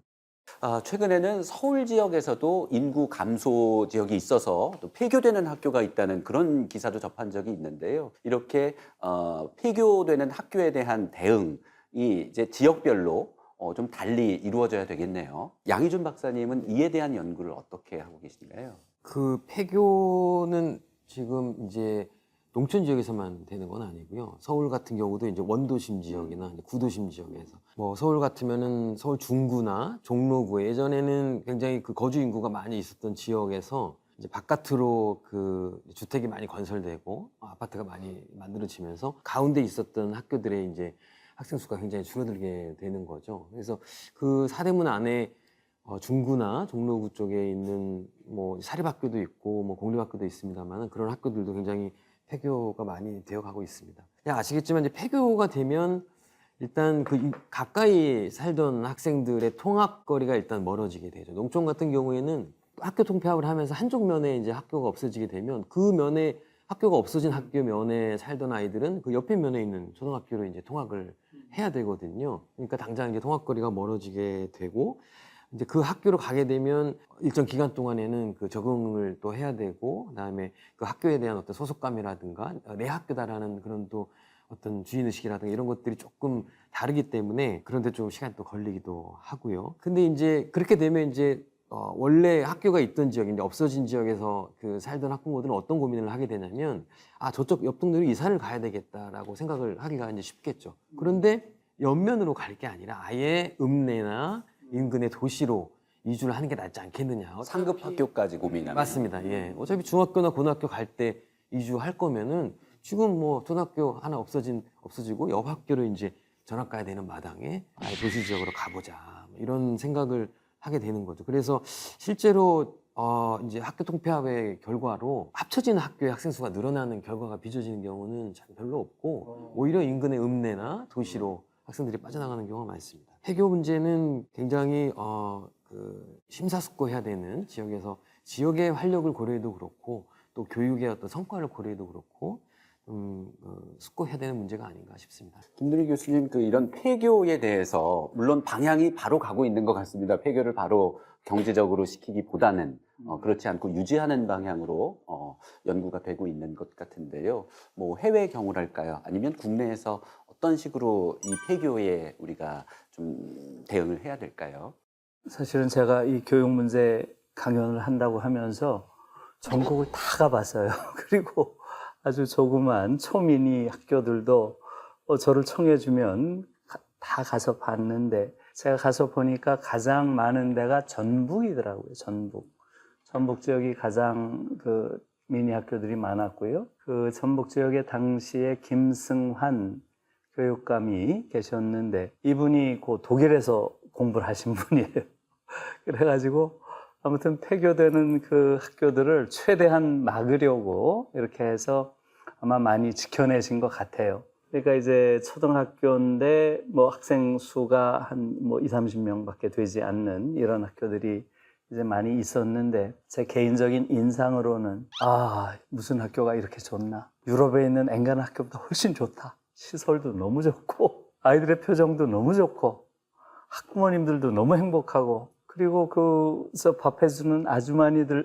최근에는 서울 지역에서도 인구 감소 지역이 있어서 또 폐교되는 학교가 있다는 그런 기사도 접한 적이 있는데요. 이렇게 폐교되는 학교에 대한 대응이 이제 지역별로 좀 달리 이루어져야 되겠네요. 양희준 박사님은 이에 대한 연구를 어떻게 하고 계신가요? 그 폐교는 지금 이제 농촌 지역에서만 되는 건 아니고요. 서울 같은 경우도 이제 원도심 지역이나 이제 구도심 지역에서, 뭐 서울 같으면은 서울 중구나 종로구에 예전에는 굉장히 그 거주 인구가 많이 있었던 지역에서 이제 바깥으로 그 주택이 많이 건설되고 아파트가 많이 만들어지면서 가운데 있었던 학교들의 이제 학생 수가 굉장히 줄어들게 되는 거죠. 그래서 그 사대문 안에 중구나 종로구 쪽에 있는 뭐 사립학교도 있고 뭐 공립학교도 있습니다만, 그런 학교들도 굉장히 폐교가 많이 되어가고 있습니다. 아시겠지만 이제 폐교가 되면 일단 그 가까이 살던 학생들의 통학거리가 일단 멀어지게 되죠. 농촌 같은 경우에는 학교 통폐합을 하면서 한쪽 면에 이제 학교가 없어지게 되면 그 면에 학교가 없어진 학교 면에 살던 아이들은 그 옆에 면에 있는 초등학교로 이제 통학을 해야 되거든요. 그러니까 당장 이제 통학거리가 멀어지게 되고, 이제 그 학교로 가게 되면 일정 기간 동안에는 그 적응을 또 해야 되고, 그다음에 그 학교에 대한 어떤 소속감이라든가 내 학교다라는 그런 또 어떤 주인의식이라든가 이런 것들이 조금 다르기 때문에 그런데 좀 시간이 또 걸리기도 하고요. 근데 이제 그렇게 되면 이제 원래 학교가 있던 지역, 이제 없어진 지역에서 그 살던 학부모들은 어떤 고민을 하게 되냐면, 저쪽 옆 동네로 이사를 가야 되겠다라고 생각을 하기가 이제 쉽겠죠. 그런데 옆면으로 갈 게 아니라 아예 읍내나 인근의 도시로 이주를 하는 게 낫지 않겠느냐. 상급 학교까지 고민하는. 맞습니다. 예. 어차피 중학교나 고등학교 갈 때 이주할 거면은 지금 뭐 초등학교 하나 없어지고 옆 학교로 이제 전학 가야 되는 마당에 아예 도시 지역으로 가보자. 이런 생각을 하게 되는 거죠. 그래서 실제로 이제 학교 통폐합의 결과로 합쳐진 학교의 학생 수가 늘어나는 결과가 빚어지는 경우는 참 별로 없고, 오히려 인근의 읍내나 도시로 학생들이 빠져나가는 경우가 많습니다. 폐교 문제는 굉장히 그 심사숙고해야 되는 지역에서 지역의 활력을 고려해도 그렇고, 또 교육의 어떤 성과를 고려해도 그렇고 숙고해야 되는 문제가 아닌가 싶습니다. 김두리 교수님, 이런 폐교에 대해서 물론 방향이 바로 가고 있는 것 같습니다. 폐교를 바로 경제적으로 시키기보다는 그렇지 않고 유지하는 방향으로 연구가 되고 있는 것 같은데요. 뭐 해외 경우랄까요? 아니면 국내에서 어떤 식으로 이 폐교에 우리가 좀 대응을 해야 될까요? 사실은 제가 이 교육 문제 강연을 한다고 하면서 전국을 다 가봤어요. 그리고 아주 조그만 초미니 학교들도 저를 청해주면 다 가서 봤는데, 제가 가서 보니까 가장 많은 데가 전북이더라고요. 전북 지역이 가장 그 미니 학교들이 많았고요. 그 전북 지역에 당시에 김승환 교육감이 계셨는데 이분이 그 독일에서 공부를 하신 분이에요. 그래가지고 아무튼 폐교되는 그 학교들을 최대한 막으려고 이렇게 해서 아마 많이 지켜내신 것 같아요. 그러니까 이제 초등학교인데 뭐 학생 수가 한 뭐 20-30명밖에 되지 않는 이런 학교들이 이제 많이 있었는데 제 개인적인 인상으로는 무슨 학교가 이렇게 좋나. 유럽에 있는 엔간 학교보다 훨씬 좋다. 시설도 너무 좋고 아이들의 표정도 너무 좋고 학부모님들도 너무 행복하고 그리고 그서 밥해주는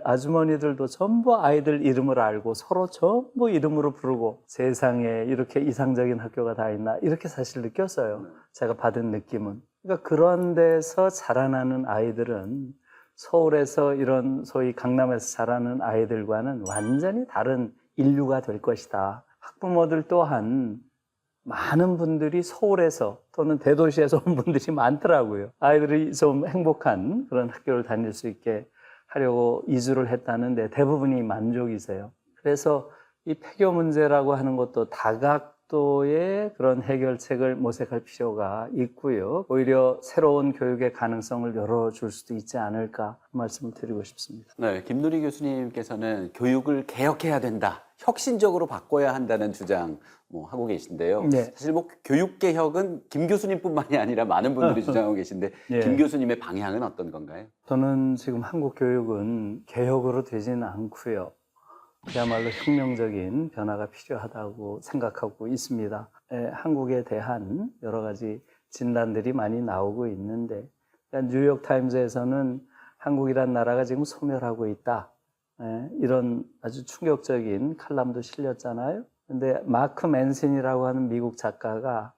아주머니들도 전부 아이들 이름을 알고 서로 전부 이름으로 부르고 세상에 이렇게 이상적인 학교가 다 있나 이렇게 사실 느꼈어요. 제가 받은 느낌은. 그러니까 그런 데서 자라나는 아이들은 서울에서 이런 소위 강남에서 자라는 아이들과는 완전히 다른 인류가 될 것이다. 학부모들 또한 많은 분들이 서울에서 또는 대도시에서 온 분들이 많더라고요. 아이들이 좀 행복한 그런 학교를 다닐 수 있게 하려고 이주를 했다는데 대부분이 만족이세요. 그래서 이 폐교 문제라고 하는 것도 다각도의 그런 해결책을 모색할 필요가 있고요. 오히려 새로운 교육의 가능성을 열어줄 수도 있지 않을까 말씀을 드리고 싶습니다. 네, 김누리 교수님께서는 교육을 개혁해야 된다. 혁신적으로 바꿔야 한다는 주장 하고 계신데요. 네. 사실 교육 개혁은 김 교수님뿐만이 아니라 많은 분들이 주장하고 계신데 네. 김 교수님의 방향은 어떤 건가요? 저는 지금 한국 교육은 개혁으로 되지는 않고요. 그야말로 혁명적인 변화가 필요하다고 생각하고 있습니다. 한국에 대한 여러 가지 진단들이 많이 나오고 있는데 뉴욕타임즈에서는 한국이란 나라가 지금 소멸하고 있다. 이런 아주 충격적인 칼럼도 실렸잖아요. 근데 마크 맨슨이라고 하는 미국 작가가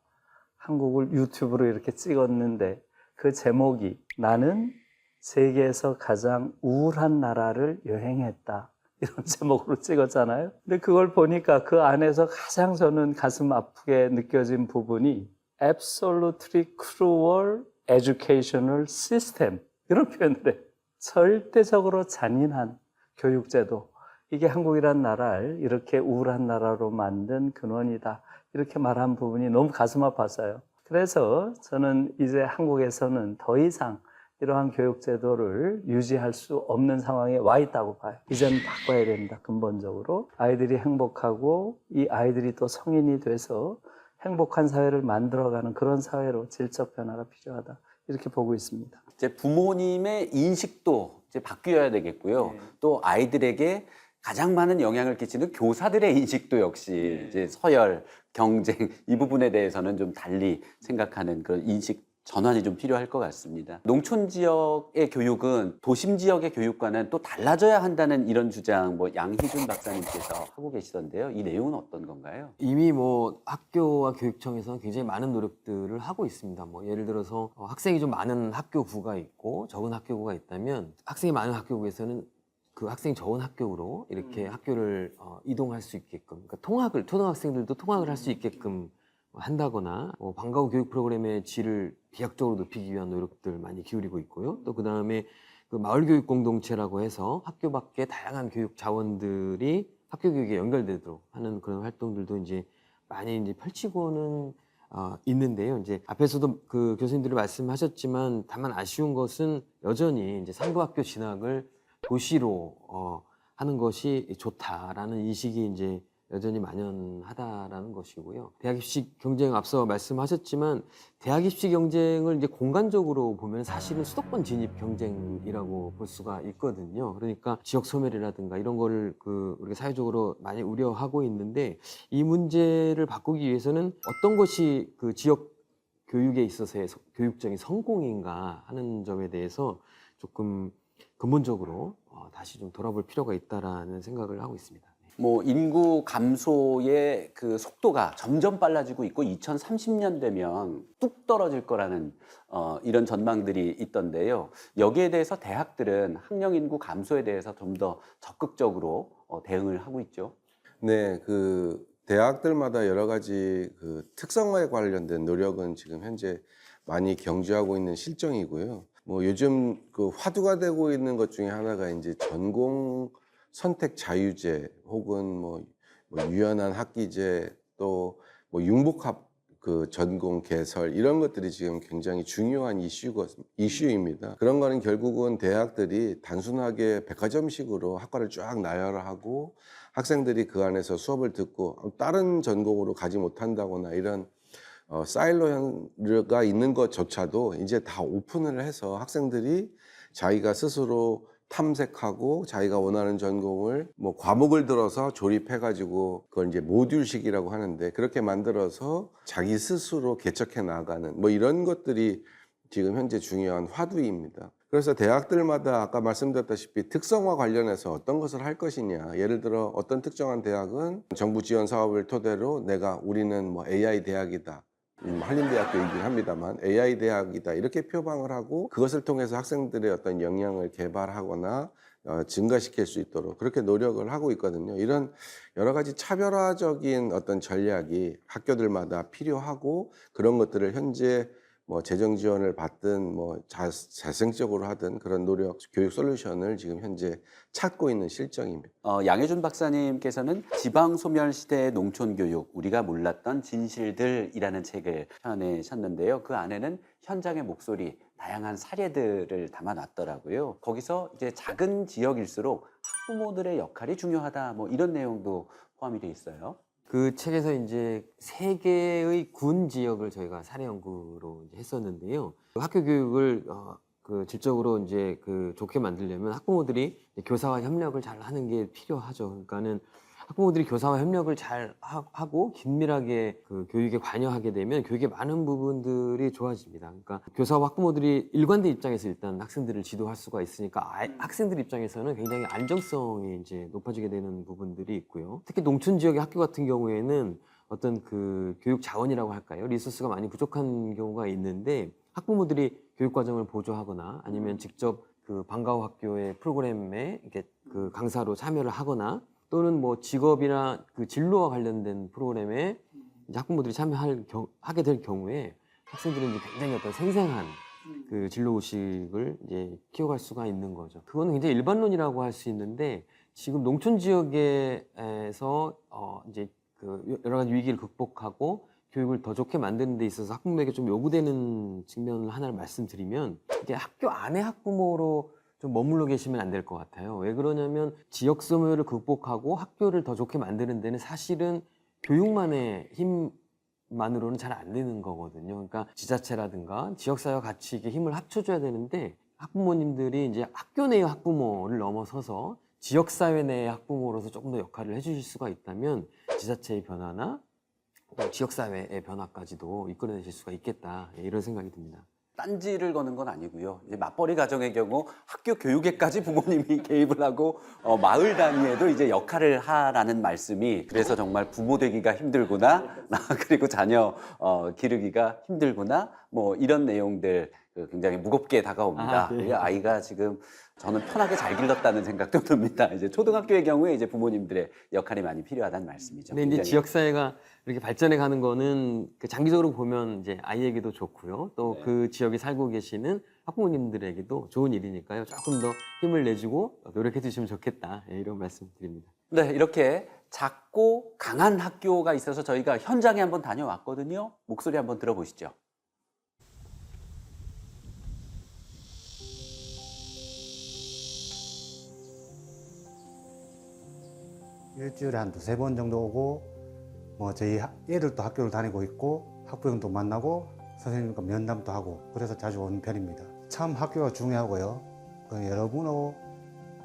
한국을 유튜브로 이렇게 찍었는데 그 제목이 나는 세계에서 가장 우울한 나라를 여행했다. 이런 제목으로 찍었잖아요. 근데 그걸 보니까 그 안에서 가장 저는 가슴 아프게 느껴진 부분이 absolutely cruel educational system 이런 표현을 해요. 절대적으로 잔인한 교육제도. 이게 한국이란 나라를 이렇게 우울한 나라로 만든 근원이다. 이렇게 말한 부분이 너무 가슴 아팠어요. 그래서 저는 이제 한국에서는 더 이상 이러한 교육제도를 유지할 수 없는 상황에 와 있다고 봐요. 이제는 바꿔야 됩니다. 근본적으로. 아이들이 행복하고 이 아이들이 또 성인이 돼서 행복한 사회를 만들어가는 그런 사회로 질적 변화가 필요하다. 이렇게 보고 있습니다. 이제 부모님의 인식도 이제 바뀌어야 되겠고요. 또 아이들에게 가장 많은 영향을 끼치는 교사들의 인식도 역시 이제 서열, 경쟁 이 부분에 대해서는 좀 달리 생각하는 그런 인식 전환이 좀 필요할 것 같습니다. 농촌 지역의 교육은 도심 지역의 교육과는 또 달라져야 한다는 이런 주장 양희준 박사님께서 하고 계시던데요. 이 내용은 어떤 건가요? 이미 학교와 교육청에서는 굉장히 많은 노력들을 하고 있습니다. 예를 들어서 학생이 좀 많은 학교구가 있고 적은 학교구가 있다면 학생이 많은 학교구에서는 그 학생이 적은 학교로 이렇게 학교를 이동할 수 있게끔, 그러니까 초등학생들도 통학을 할 수 있게끔 한다거나 방과후 교육 프로그램의 질을 비약적으로 높이기 위한 노력들 많이 기울이고 있고요. 또 그 다음에 그 마을 교육 공동체라고 해서 학교 밖에 다양한 교육 자원들이 학교 교육에 연결되도록 하는 그런 활동들도 이제 많이 이제 펼치고는 있는데요. 이제 앞에서도 그 교수님들이 말씀하셨지만 다만 아쉬운 것은 여전히 이제 상부학교 진학을 도시로 하는 것이 좋다라는 인식이 이제 여전히 만연하다라는 것이고요. 대학 입시 경쟁 앞서 말씀하셨지만 대학 입시 경쟁을 이제 공간적으로 보면 사실은 수도권 진입 경쟁이라고 볼 수가 있거든요. 그러니까 지역 소멸이라든가 이런 거를 우리가 사회적으로 많이 우려하고 있는데 이 문제를 바꾸기 위해서는 어떤 것이 그 지역 교육에 있어서의 교육적인 성공인가 하는 점에 대해서 조금 근본적으로 다시 좀 돌아볼 필요가 있다라는 생각을 하고 있습니다. 인구 감소의 그 속도가 점점 빨라지고 있고 2030년 되면 뚝 떨어질 거라는 이런 전망들이 있던데요. 여기에 대해서 대학들은 학령 인구 감소에 대해서 좀 더 적극적으로 대응을 하고 있죠. 네, 대학들마다 여러 가지 특성화에 관련된 노력은 지금 현재 많이 경주하고 있는 실정이고요. 요즘 화두가 되고 있는 것 중에 하나가 이제 전공 선택 자유제 혹은 뭐 유연한 학기제 또 뭐 융복합 그 전공 개설 이런 것들이 지금 굉장히 중요한 이슈입니다. 그런 거는 결국은 대학들이 단순하게 백화점식으로 학과를 쫙 나열하고 학생들이 그 안에서 수업을 듣고 다른 전공으로 가지 못한다거나 이런 사일로가 있는 것조차도 이제 다 오픈을 해서 학생들이 자기가 스스로 탐색하고 자기가 원하는 전공을 뭐 과목을 들어서 조립해가지고 그걸 이제 모듈식이라고 하는데 그렇게 만들어서 자기 스스로 개척해 나가는 뭐 이런 것들이 지금 현재 중요한 화두입니다. 그래서 대학들마다 아까 말씀드렸다시피 특성화 관련해서 어떤 것을 할 것이냐, 예를 들어 어떤 특정한 대학은 정부 지원 사업을 토대로 우리는 뭐 AI 대학이다, 한림대학교이긴 합니다만 AI 대학이다 이렇게 표방을 하고 그것을 통해서 학생들의 어떤 역량을 개발하거나 증가시킬 수 있도록 그렇게 노력을 하고 있거든요. 이런 여러 가지 차별화적인 어떤 전략이 학교들마다 필요하고 그런 것들을 현재 뭐 재정 지원을 받든 뭐 자생적으로 하든 그런 노력, 교육 솔루션을 지금 현재 찾고 있는 실정입니다. 양혜준 박사님께서는 지방 소멸 시대의 농촌 교육, 우리가 몰랐던 진실들이라는 책을 펴내셨는데요. 그 안에는 현장의 목소리, 다양한 사례들을 담아놨더라고요. 거기서 이제 작은 지역일수록 학부모들의 역할이 중요하다, 뭐 이런 내용도 포함이 돼 있어요. 그 책에서 이제 3개의 군 지역을 저희가 사례 연구로 이제 했었는데요. 학교 교육을 그 질적으로 이제 그 좋게 만들려면 학부모들이 교사와 협력을 잘 하는 게 필요하죠. 그러니까는 학부모들이 교사와 협력을 잘 하고 긴밀하게 그 교육에 관여하게 되면 교육의 많은 부분들이 좋아집니다. 그러니까 교사와 학부모들이 일관된 입장에서 일단 학생들을 지도할 수가 있으니까 학생들 입장에서는 굉장히 안정성이 이제 높아지게 되는 부분들이 있고요. 특히 농촌 지역의 학교 같은 경우에는 어떤 그 교육 자원이라고 할까요? 리소스가 많이 부족한 경우가 있는데 학부모들이 교육 과정을 보조하거나 아니면 직접 그 방과후 학교의 프로그램에 이렇게 그 강사로 참여를 하거나 또는 뭐 직업이나 그 진로와 관련된 프로그램에 이제 학부모들이 하게 될 경우에 학생들은 이제 굉장히 어떤 생생한 그 진로 의식을 이제 키워갈 수가 있는 거죠. 그거는 굉장히 일반론이라고 할 수 있는데 지금 농촌 지역에서 이제 그 여러 가지 위기를 극복하고 교육을 더 좋게 만드는 데 있어서 학부모에게 좀 요구되는 측면을 하나를 말씀드리면 이게 학교 안에 학부모로 좀 머물러 계시면 안 될 것 같아요. 왜 그러냐면 지역 소멸을 극복하고 학교를 더 좋게 만드는 데는 사실은 교육만의 힘만으로는 잘 안 되는 거거든요. 그러니까 지자체라든가 지역사회와 같이 이게 힘을 합쳐줘야 되는데 학부모님들이 이제 학교 내의 학부모를 넘어서서 지역사회 내의 학부모로서 조금 더 역할을 해주실 수가 있다면 지자체의 변화나 지역사회의 변화까지도 이끌어내실 수가 있겠다, 이런 생각이 듭니다. 딴지를 거는 건 아니고요. 이제 맞벌이 가정의 경우 학교 교육에까지 부모님이 개입을 하고 마을 단위에도 이제 역할을 하라는 말씀이, 그래서 정말 부모 되기가 힘들구나, 그리고 자녀 기르기가 힘들구나, 뭐 이런 내용들 굉장히 무겁게 다가옵니다. 네. 아이가 지금 저는 편하게 잘 길렀다는 생각도 듭니다. 이제 초등학교의 경우에 이제 부모님들의 역할이 많이 필요하다는 말씀이죠. 근데 이제 지역사회가 이렇게 발전해 가는 거는 그 장기적으로 보면 이제 아이에게도 좋고요. 또 그 지역에 살고 계시는 학부모님들에게도 좋은 일이니까요. 조금 더 힘을 내주고 노력해 주시면 좋겠다, 이런 말씀 드립니다. 네, 이렇게 작고 강한 학교가 있어서 저희가 현장에 한번 다녀왔거든요. 목소리 한번 들어보시죠. 일주일에 한 2-3번 정도 오고 뭐 저희 애들도 학교를 다니고 있고 학부형도 만나고 선생님과 면담도 하고 그래서 자주 오는 편입니다. 참 학교가 중요하고요. 여러분하고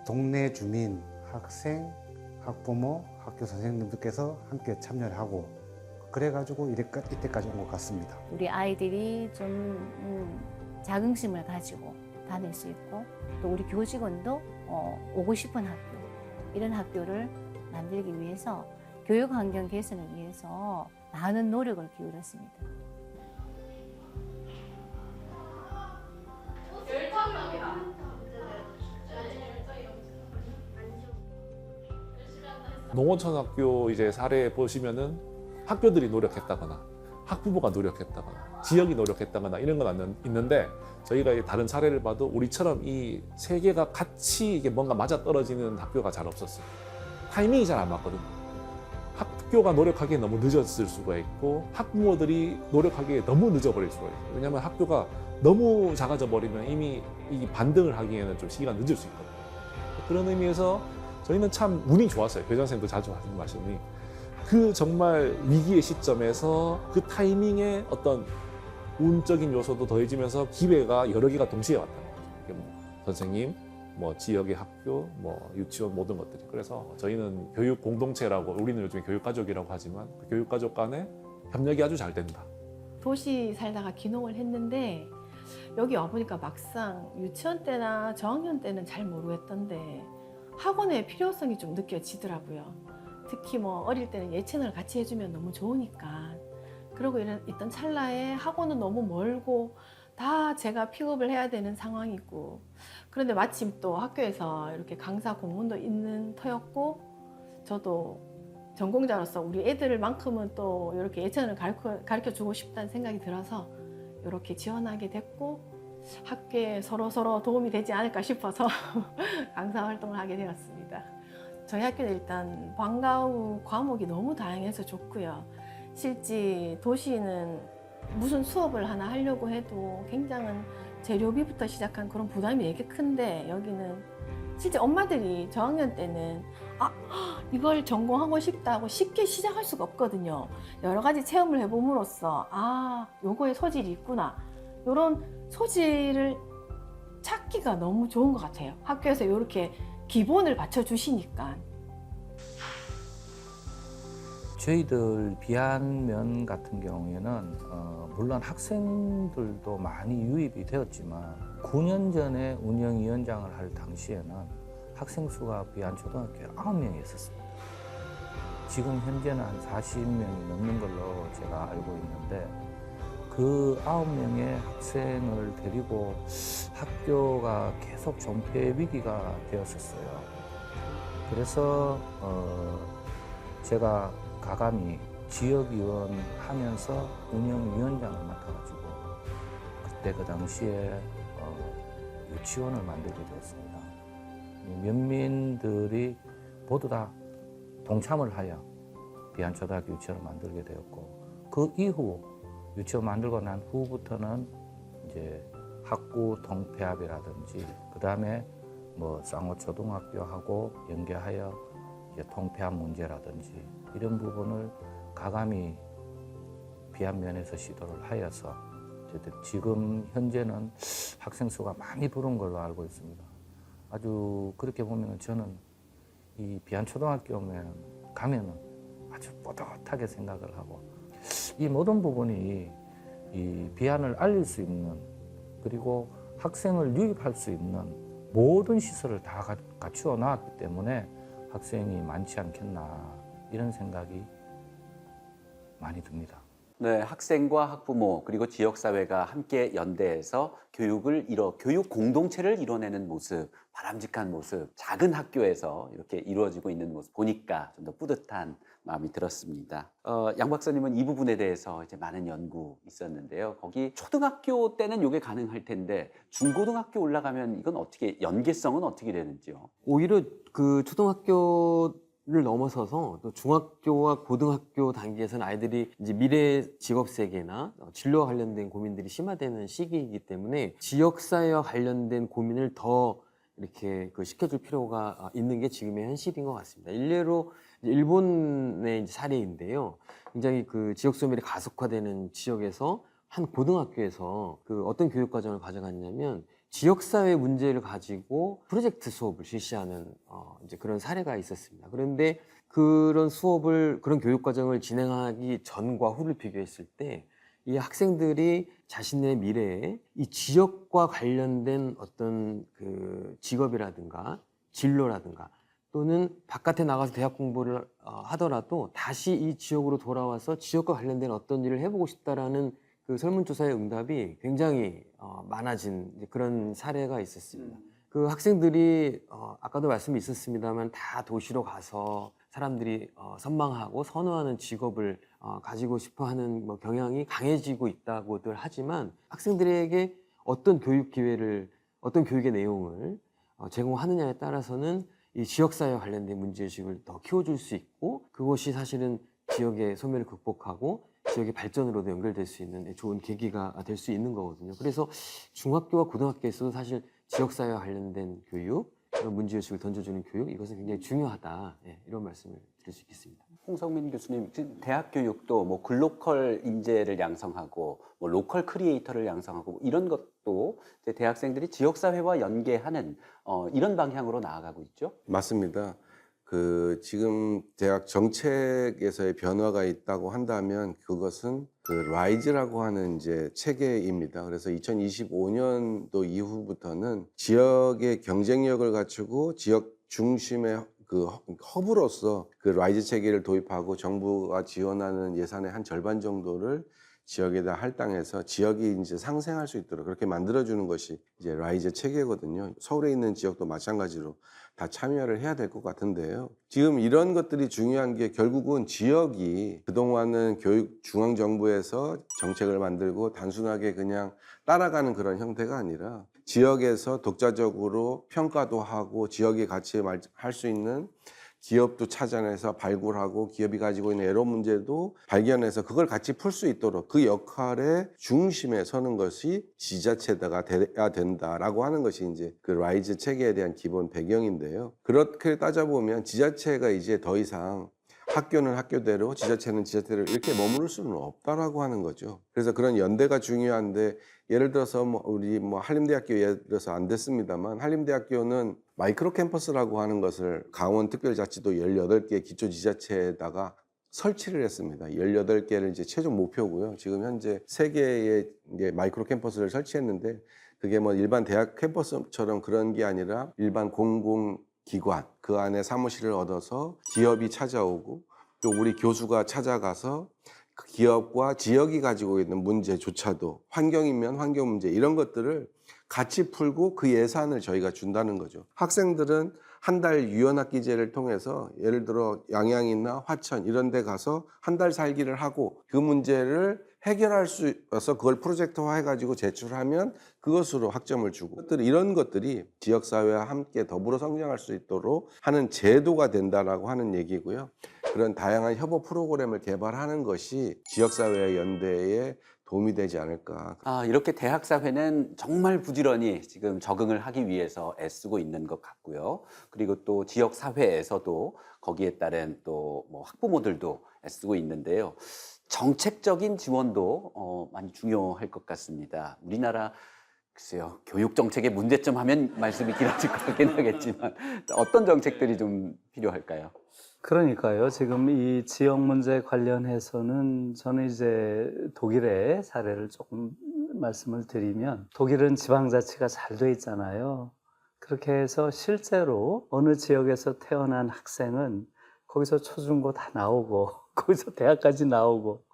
동네 주민, 학생, 학부모, 학교 선생님들께서 함께 참여를 하고 그래가지고 이때까지 온 것 같습니다. 우리 아이들이 좀 자긍심을 가지고 다닐 수 있고 또 우리 교직원도 오고 싶은 학교, 이런 학교를 만들기 위해서 교육 환경 개선을 위해서 많은 노력을 기울였습니다. 농어촌학교 이제 사례 보시면은 학교들이 노력했다거나 학부모가 노력했다거나 지역이 노력했다거나 이런 건 있는데 저희가 이 다른 사례를 봐도 우리처럼 이 세 개가 같이 이게 뭔가 맞아 떨어지는 학교가 잘 없었어요. 타이밍이 잘 안 맞거든요. 학교가 노력하기에 너무 늦었을 수가 있고 학부모들이 노력하기에 너무 늦어버릴 수가 있어요. 왜냐하면 학교가 너무 작아져 버리면 이미 이 반등을 하기에는 좀 시기가 늦을 수 있거든요. 그런 의미에서 저희는 참 운이 좋았어요. 교장선생님도 자주 하시는 말씀이 그 정말 위기의 시점에서 그 타이밍에 어떤 운적인 요소도 더해지면서 기회가 여러 개가 동시에 왔다는 거죠. 선생님, 뭐 지역의 학교, 뭐 유치원 모든 것들이. 그래서 저희는 교육 공동체라고, 우리는 요즘에 교육가족이라고 하지만 그 교육가족 간에 협력이 아주 잘 된다. 도시 살다가 귀농을 했는데 여기 와보니까 막상 유치원 때나 저학년 때는 잘 모르겠던데 학원의 필요성이 좀 느껴지더라고요. 특히 뭐 어릴 때는 예체능을 같이 해주면 너무 좋으니까. 그러고 있던 찰나에 학원은 너무 멀고 다 제가 픽업을 해야 되는 상황이고, 그런데 마침 또 학교에서 이렇게 강사 공문도 있는 터였고, 저도 전공자로서 우리 애들만큼은 또 이렇게 예체능을 가르쳐 주고 싶다는 생각이 들어서 이렇게 지원하게 됐고, 학교에 서로 도움이 되지 않을까 싶어서 강사 활동을 하게 되었습니다. 저희 학교는 일단 방과후 과목이 너무 다양해서 좋고요. 실제 도시는 무슨 수업을 하나 하려고 해도 굉장한 재료비부터 시작한 그런 부담이 되게 큰데, 여기는 실제 엄마들이 저학년 때는 이걸 전공하고 싶다고 쉽게 시작할 수가 없거든요. 여러 가지 체험을 해봄으로써 요거에 소질이 있구나, 이런 소질을 찾기가 너무 좋은 것 같아요. 학교에서 이렇게 기본을 받쳐주시니까. 저희들 비안면 같은 경우에는 물론 학생들도 많이 유입이 되었지만 9년 전에 운영위원장을 할 당시에는 학생 수가 비안초등학교에 9명이 있었습니다. 지금 현재는 한 40명이 넘는 걸로 제가 알고 있는데, 그 9명의 학생을 데리고 학교가 계속 존폐 위기가 되었었어요. 그래서 제가 가감히 지역위원 하면서 운영위원장을 맡아가지고 그때 그 당시에 유치원을 만들게 되었습니다. 면민들이 모두 다 동참을 하여 비안초등학교 유치원을 만들게 되었고, 그 이후 유치원 만들고 난 후부터는 이제 학구 통폐합이라든지, 그 다음에 뭐 쌍호초등학교하고 연계하여 이제 통폐합 문제라든지 이런 부분을 가감히 비안면에서 시도를 하여서 지금 현재는 학생 수가 많이 부른 걸로 알고 있습니다. 아주 그렇게 보면 저는 이 비안초등학교 가면은 아주 뿌듯하게 생각을 하고, 이 모든 부분이 이 비안을 알릴 수 있는, 그리고 학생을 유입할 수 있는 모든 시설을 다 갖추어 놨기 때문에 학생이 많지 않겠나, 이런 생각이 많이 듭니다. 네, 학생과 학부모 그리고 지역사회가 함께 연대해서 교육 공동체를 이뤄내는 모습, 바람직한 모습, 작은 학교에서 이렇게 이루어지고 있는 모습 보니까 좀 더 뿌듯한 마음이 들었습니다. 양 박사님은 이 부분에 대해서 이제 많은 연구 있었는데요. 거기 초등학교 때는 이게 가능할 텐데 중고등학교 올라가면 이건 어떻게, 연계성은 어떻게 되는지요? 오히려 그 초등학교를 넘어서서 또 중학교와 고등학교 단계에서는 아이들이 이제 미래 직업 세계나 진로와 관련된 고민들이 심화되는 시기이기 때문에 지역사회와 관련된 고민을 더 이렇게 시켜줄 필요가 있는 게 지금의 현실인 것 같습니다. 일례로 일본의 이제 사례인데요. 굉장히 그 지역 소멸이 가속화되는 지역에서 한 고등학교에서 어떤 교육 과정을 가져갔냐면 지역사회 문제를 가지고 프로젝트 수업을 실시하는 이제 그런 사례가 있었습니다. 그런데 그런 교육 과정을 진행하기 전과 후를 비교했을 때 이 학생들이 자신의 미래에 이 지역과 관련된 어떤 그 직업이라든가 진로라든가 또는 바깥에 나가서 대학 공부를 하더라도 다시 이 지역으로 돌아와서 지역과 관련된 어떤 일을 해보고 싶다라는 그 설문조사의 응답이 굉장히 많아진 그런 사례가 있었습니다. 그 학생들이 아까도 말씀이 있었습니다만 다 도시로 가서 사람들이 선망하고 선호하는 직업을 가지고 싶어하는 뭐 경향이 강해지고 있다고들 하지만 학생들에게 어떤 교육 기회를 어떤 교육의 내용을 제공하느냐에 따라서는 이 지역사회와 관련된 문제의식을 더 키워줄 수 있고 그것이 사실은 지역의 소멸을 극복하고 지역의 발전으로도 연결될 수 있는 좋은 계기가 될 수 있는 거거든요. 그래서 중학교와 고등학교에서도 사실 지역사회와 관련된 교육, 그런 문제의식을 던져주는 교육, 이것은 굉장히 중요하다. 이런 말씀을 드릴 수 있겠습니다. 홍성민 교수님, 대학 교육도 뭐 글로컬 인재를 양성하고 뭐 로컬 크리에이터를 양성하고 이런 것도 이제 대학생들이 지역사회와 연계하는 이런 방향으로 나아가고 있죠? 맞습니다. 지금 대학 정책에서의 변화가 있다고 한다면 그것은 라이즈라고 하는 이제 체계입니다. 그래서 2025년도 이후부터는 지역의 경쟁력을 갖추고 지역 중심의 허브로서 라이즈 체계를 도입하고 정부가 지원하는 예산의 한 절반 정도를 지역에다 할당해서 지역이 이제 상생할 수 있도록 그렇게 만들어주는 것이 이제 라이즈 체계거든요. 서울에 있는 지역도 마찬가지로 다 참여를 해야 될 것 같은데요. 지금 이런 것들이 중요한 게 결국은 지역이 그동안은 중앙정부에서 정책을 만들고 단순하게 그냥 따라가는 그런 형태가 아니라 지역에서 독자적으로 평가도 하고 지역의 가치에 할 수 있는 기업도 찾아내서 발굴하고 기업이 가지고 있는 애로 문제도 발견해서 그걸 같이 풀 수 있도록 그 역할의 중심에 서는 것이 지자체가 돼야 된다라고 하는 것이 이제 라이즈 체계에 대한 기본 배경인데요. 그렇게 따져보면 지자체가 이제 더 이상 학교는 학교대로 지자체는 지자체대로 이렇게 머무를 수는 없다라고 하는 거죠. 그래서 그런 연대가 중요한데 예를 들어서 우리 한림대학교 예를 들어서 안 됐습니다만 한림대학교는 마이크로 캠퍼스라고 하는 것을 강원특별자치도 18개 기초지자체에다가 설치를 했습니다. 18개를 이제 최종 목표고요. 지금 현재 3개의 이제 마이크로 캠퍼스를 설치했는데 그게 일반 대학 캠퍼스처럼 그런 게 아니라 일반 공공기관 그 안에 사무실을 얻어서 기업이 찾아오고 또 우리 교수가 찾아가서 그 기업과 지역이 가지고 있는 문제조차도 환경이면 환경 문제 이런 것들을 같이 풀고 그 예산을 저희가 준다는 거죠. 학생들은 한 달 유연학기제를 통해서 예를 들어 양양이나 화천 이런 데 가서 한 달 살기를 하고 그 문제를 해결할 수 있어서 그걸 프로젝트화 해가지고 제출하면 그것으로 학점을 주고 이런 것들이 지역사회와 함께 더불어 성장할 수 있도록 하는 제도가 된다라고 하는 얘기고요. 그런 다양한 협업 프로그램을 개발하는 것이 지역사회의 연대에 도움이 되지 않을까. 이렇게 대학사회는 정말 부지런히 지금 적응을 하기 위해서 애쓰고 있는 것 같고요. 그리고 또 지역사회에서도 거기에 따른 또 학부모들도 애쓰고 있는데요. 정책적인 지원도 많이 중요할 것 같습니다. 우리나라 글쎄요, 교육 정책의 문제점 하면 말씀이 길어질 것 같긴 하겠지만 어떤 정책들이 좀 필요할까요? 그러니까요. 지금 이 지역 문제 관련해서는 저는 이제 독일의 사례를 조금 말씀을 드리면 독일은 지방자치가 잘 돼 있잖아요. 그렇게 해서 실제로 어느 지역에서 태어난 학생은 거기서 초중고 다 나오고 거기서 대학까지 나오고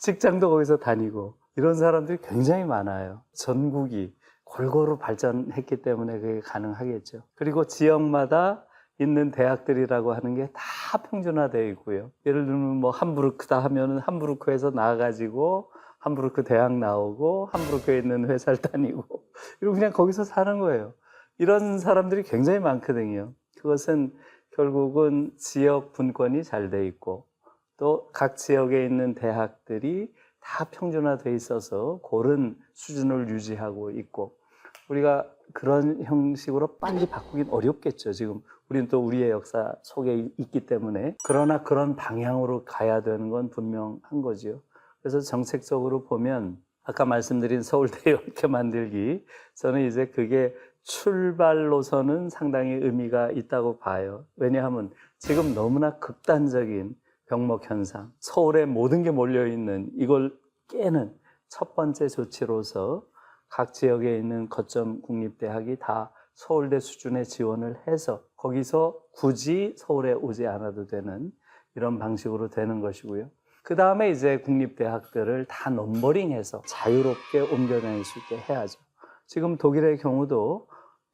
직장도 거기서 다니고 이런 사람들이 굉장히 많아요. 전국이 골고루 발전했기 때문에 그게 가능하겠죠. 그리고 지역마다 있는 대학들이라고 하는 게 다 평준화되어 있고요. 예를 들면 함부르크다 하면은 함부르크에서 나와가지고 함부르크 대학 나오고 함부르크에 있는 회사를 다니고 이러고 그냥 거기서 사는 거예요. 이런 사람들이 굉장히 많거든요. 그것은 결국은 지역 분권이 잘 돼 있고 또 각 지역에 있는 대학들이 다 평준화되어 있어서 그런 수준을 유지하고 있고 우리가 그런 형식으로 빨리 바꾸긴 어렵겠죠. 지금 우리는 또 우리의 역사 속에 있기 때문에 그러나 그런 방향으로 가야 되는 건 분명한 거죠. 그래서 정책적으로 보면 아까 말씀드린 서울대 10개 만들기 저는 이제 그게 출발로서는 상당히 의미가 있다고 봐요. 왜냐하면 지금 너무나 극단적인 병목 현상, 서울에 모든 게 몰려있는 이걸 깨는 첫 번째 조치로서 각 지역에 있는 거점 국립대학이 다 서울대 수준의 지원을 해서 거기서 굳이 서울에 오지 않아도 되는 이런 방식으로 되는 것이고요. 그 다음에 이제 국립대학들을 다 넘버링해서 자유롭게 옮겨다닐 수 있게 해야죠. 지금 독일의 경우도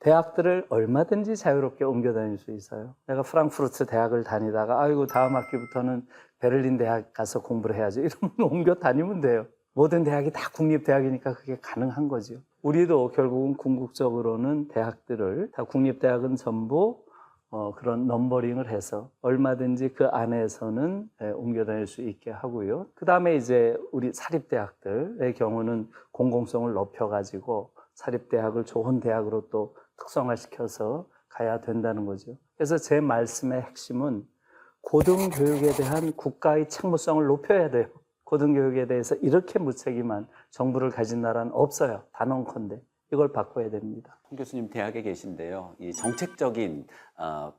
대학들을 얼마든지 자유롭게 옮겨 다닐 수 있어요. 내가 프랑크푸르트 대학을 다니다가 아이고 다음 학기부터는 베를린 대학 가서 공부를 해야죠. 이러면 옮겨 다니면 돼요. 모든 대학이 다 국립대학이니까 그게 가능한 거죠. 우리도 결국은 궁극적으로는 대학들을 다 국립대학은 전부 그런 넘버링을 해서 얼마든지 그 안에서는 옮겨 다닐 수 있게 하고요. 그 다음에 이제 우리 사립대학들의 경우는 공공성을 높여가지고 사립대학을 좋은 대학으로 또 특성화시켜서 가야 된다는 거죠. 그래서 제 말씀의 핵심은 고등교육에 대한 국가의 책무성을 높여야 돼요. 고등교육에 대해서 이렇게 무책임한 정부를 가진 나라는 없어요. 단언컨대. 이걸 바꿔야 됩니다. 홍 교수님 대학에 계신데요. 이 정책적인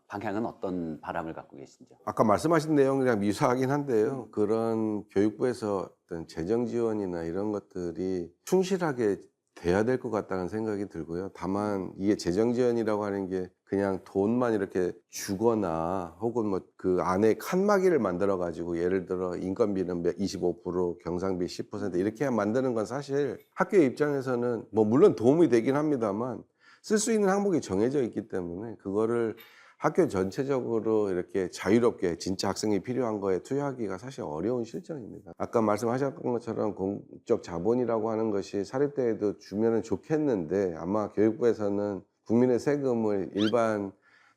방향은 어떤 바람을 갖고 계신지요? 아까 말씀하신 내용이랑 유사하긴 한데요. 그런 교육부에서 어떤 재정 지원이나 이런 것들이 충실하게 돼야 될 것 같다는 생각이 들고요. 다만 이게 재정 지원이라고 하는 게 그냥 돈만 이렇게 주거나 혹은 뭐 그 안에 칸막이를 만들어 가지고 예를 들어 인건비는 25%, 경상비 10% 이렇게 만드는 건 사실 학교 입장에서는 뭐 물론 도움이 되긴 합니다만 쓸 수 있는 항목이 정해져 있기 때문에 그거를 학교 전체적으로 이렇게 자유롭게 진짜 학생이 필요한 거에 투여하기가 사실 어려운 실정입니다. 아까 말씀하셨던 것처럼 공적 자본이라고 하는 것이 사립대에도 주면은 좋겠는데 아마 교육부에서는 국민의 세금을 일반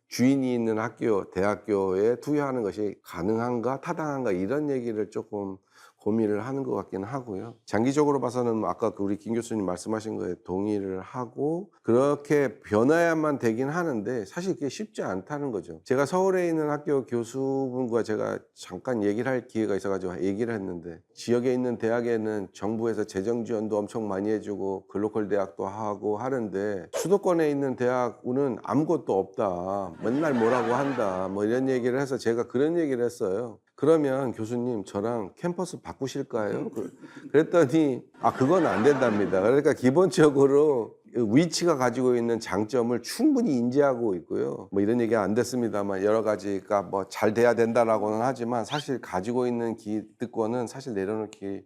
주인이 있는 학교, 대학교에 투여하는 것이 가능한가, 타당한가 이런 얘기를 조금 고민을 하는 것 같기는 하고요. 장기적으로 봐서는 아까 우리 김 교수님 말씀하신 거에 동의를 하고 그렇게 변화야만 되긴 하는데 사실 그게 쉽지 않다는 거죠. 제가 서울에 있는 학교 교수분과 제가 잠깐 얘기를 할 기회가 있어가지고 얘기를 했는데 지역에 있는 대학에는 정부에서 재정 지원도 엄청 많이 해주고 글로컬 대학도 하고 하는데 수도권에 있는 대학은 아무것도 없다. 맨날 뭐라고 한다. 뭐 이런 얘기를 해서 제가 그런 얘기를 했어요. 그러면 교수님 저랑 캠퍼스 바꾸실까요? 그랬더니 그건 안 된답니다. 그러니까 기본적으로 위치가 가지고 있는 장점을 충분히 인지하고 있고요. 뭐 이런 얘기가 안 됐습니다만 여러 가지가 뭐 잘 돼야 된다라고는 하지만 사실 가지고 있는 기득권은 사실 내려놓기가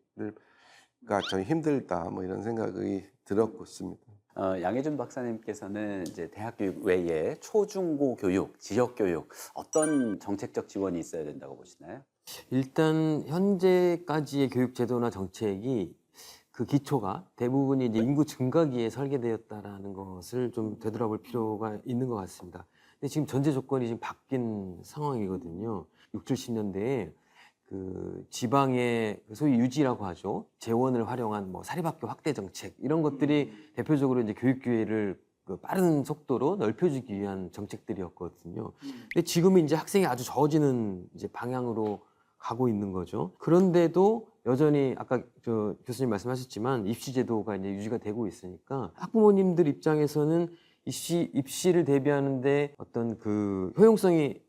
좀 힘들다. 뭐 이런 생각이 들었습니다. 양혜준 박사님께서는 이제 대학 교육 외에 초중고 교육, 지역 교육 어떤 정책적 지원이 있어야 된다고 보시나요? 일단 현재까지의 교육 제도나 정책이 그 기초가 대부분이 이제 인구 증가기에 설계되었다라는 것을 좀 되돌아볼 필요가 있는 것 같습니다. 근데 지금 전제 조건이 지금 바뀐 상황이거든요. 60, 70년대에 그 지방의 소위 유지라고 하죠. 재원을 활용한 뭐 사립학교 확대 정책 이런 것들이 대표적으로 이제 교육 기회를 그 빠른 속도로 넓혀주기 위한 정책들이었거든요. 근데 지금은 이제 학생이 아주 저어지는 이제 방향으로 가고 있는 거죠. 그런데도 여전히 아까 저 교수님 말씀하셨지만 입시 제도가 이제 유지가 되고 있으니까 학부모님들 입장에서는 입시를 대비하는데 어떤 그 효용성이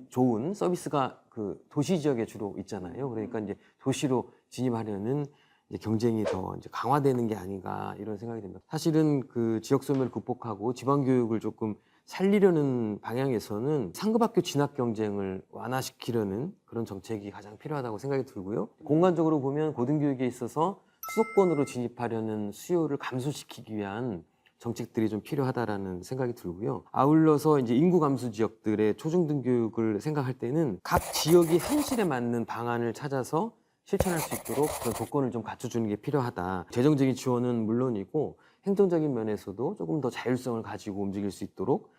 좋은 서비스가 그 도시 지역에 주로 있잖아요. 그러니까 이제 도시로 진입하려는 이제 경쟁이 더 이제 강화되는 게 아닌가 이런 생각이 듭니다. 사실은 그 지역 소멸을 극복하고 지방 교육을 조금 살리려는 방향에서는 상급학교 진학 경쟁을 완화시키려는 그런 정책이 가장 필요하다고 생각이 들고요. 공간적으로 보면 고등교육에 있어서 수도권으로 진입하려는 수요를 감소시키기 위한 정책들이 좀 필요하다라는 생각이 들고요. 아울러서 이제 인구 감소 지역들의 초중등 교육을 생각할 때는 각 지역이 현실에 맞는 방안을 찾아서 실천할 수 있도록 그런 조건을 좀 갖춰주는 게 필요하다. 재정적인 지원은 물론이고 행정적인 면에서도 조금 더 자율성을 가지고 움직일 수 있도록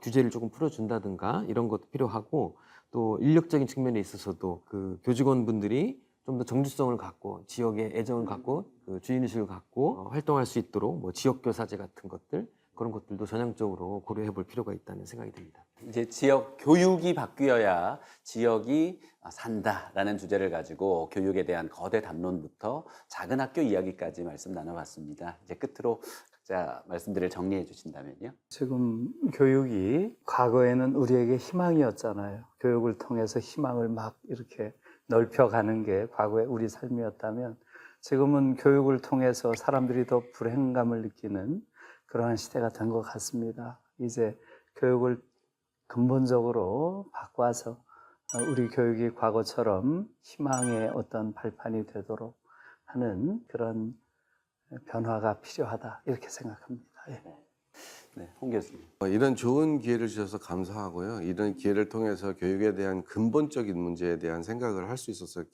규제를 조금 풀어준다든가 이런 것도 필요하고 또 인력적인 측면에 있어서도 그 교직원분들이 좀 더 정주성을 갖고 지역에 애정을 갖고 그 주인의식을 갖고 활동할 수 있도록 뭐 지역교사제 같은 것들 그런 것들도 전향적으로 고려해 볼 필요가 있다는 생각이 듭니다. 이제 지역 교육이 바뀌어야 지역이 산다라는 주제를 가지고 교육에 대한 거대 담론부터 작은 학교 이야기까지 말씀 나눠봤습니다. 이제 끝으로 각자 말씀들을 정리해 주신다면요. 지금 교육이 과거에는 우리에게 희망이었잖아요. 교육을 통해서 희망을 막 이렇게 넓혀가는 게 과거의 우리 삶이었다면 지금은 교육을 통해서 사람들이 더 불행감을 느끼는 그러한 시대가 된 것 같습니다. 이제 교육을 근본적으로 바꿔서 우리 교육이 과거처럼 희망의 어떤 발판이 되도록 하는 그런 변화가 필요하다 이렇게 생각합니다. 예. 네, 홍 교수님. 이런 좋은 기회를 주셔서 감사하고요. 이런 기회를 통해서 교육에 대한 근본적인 문제에 대한 생각을 할 수 있어서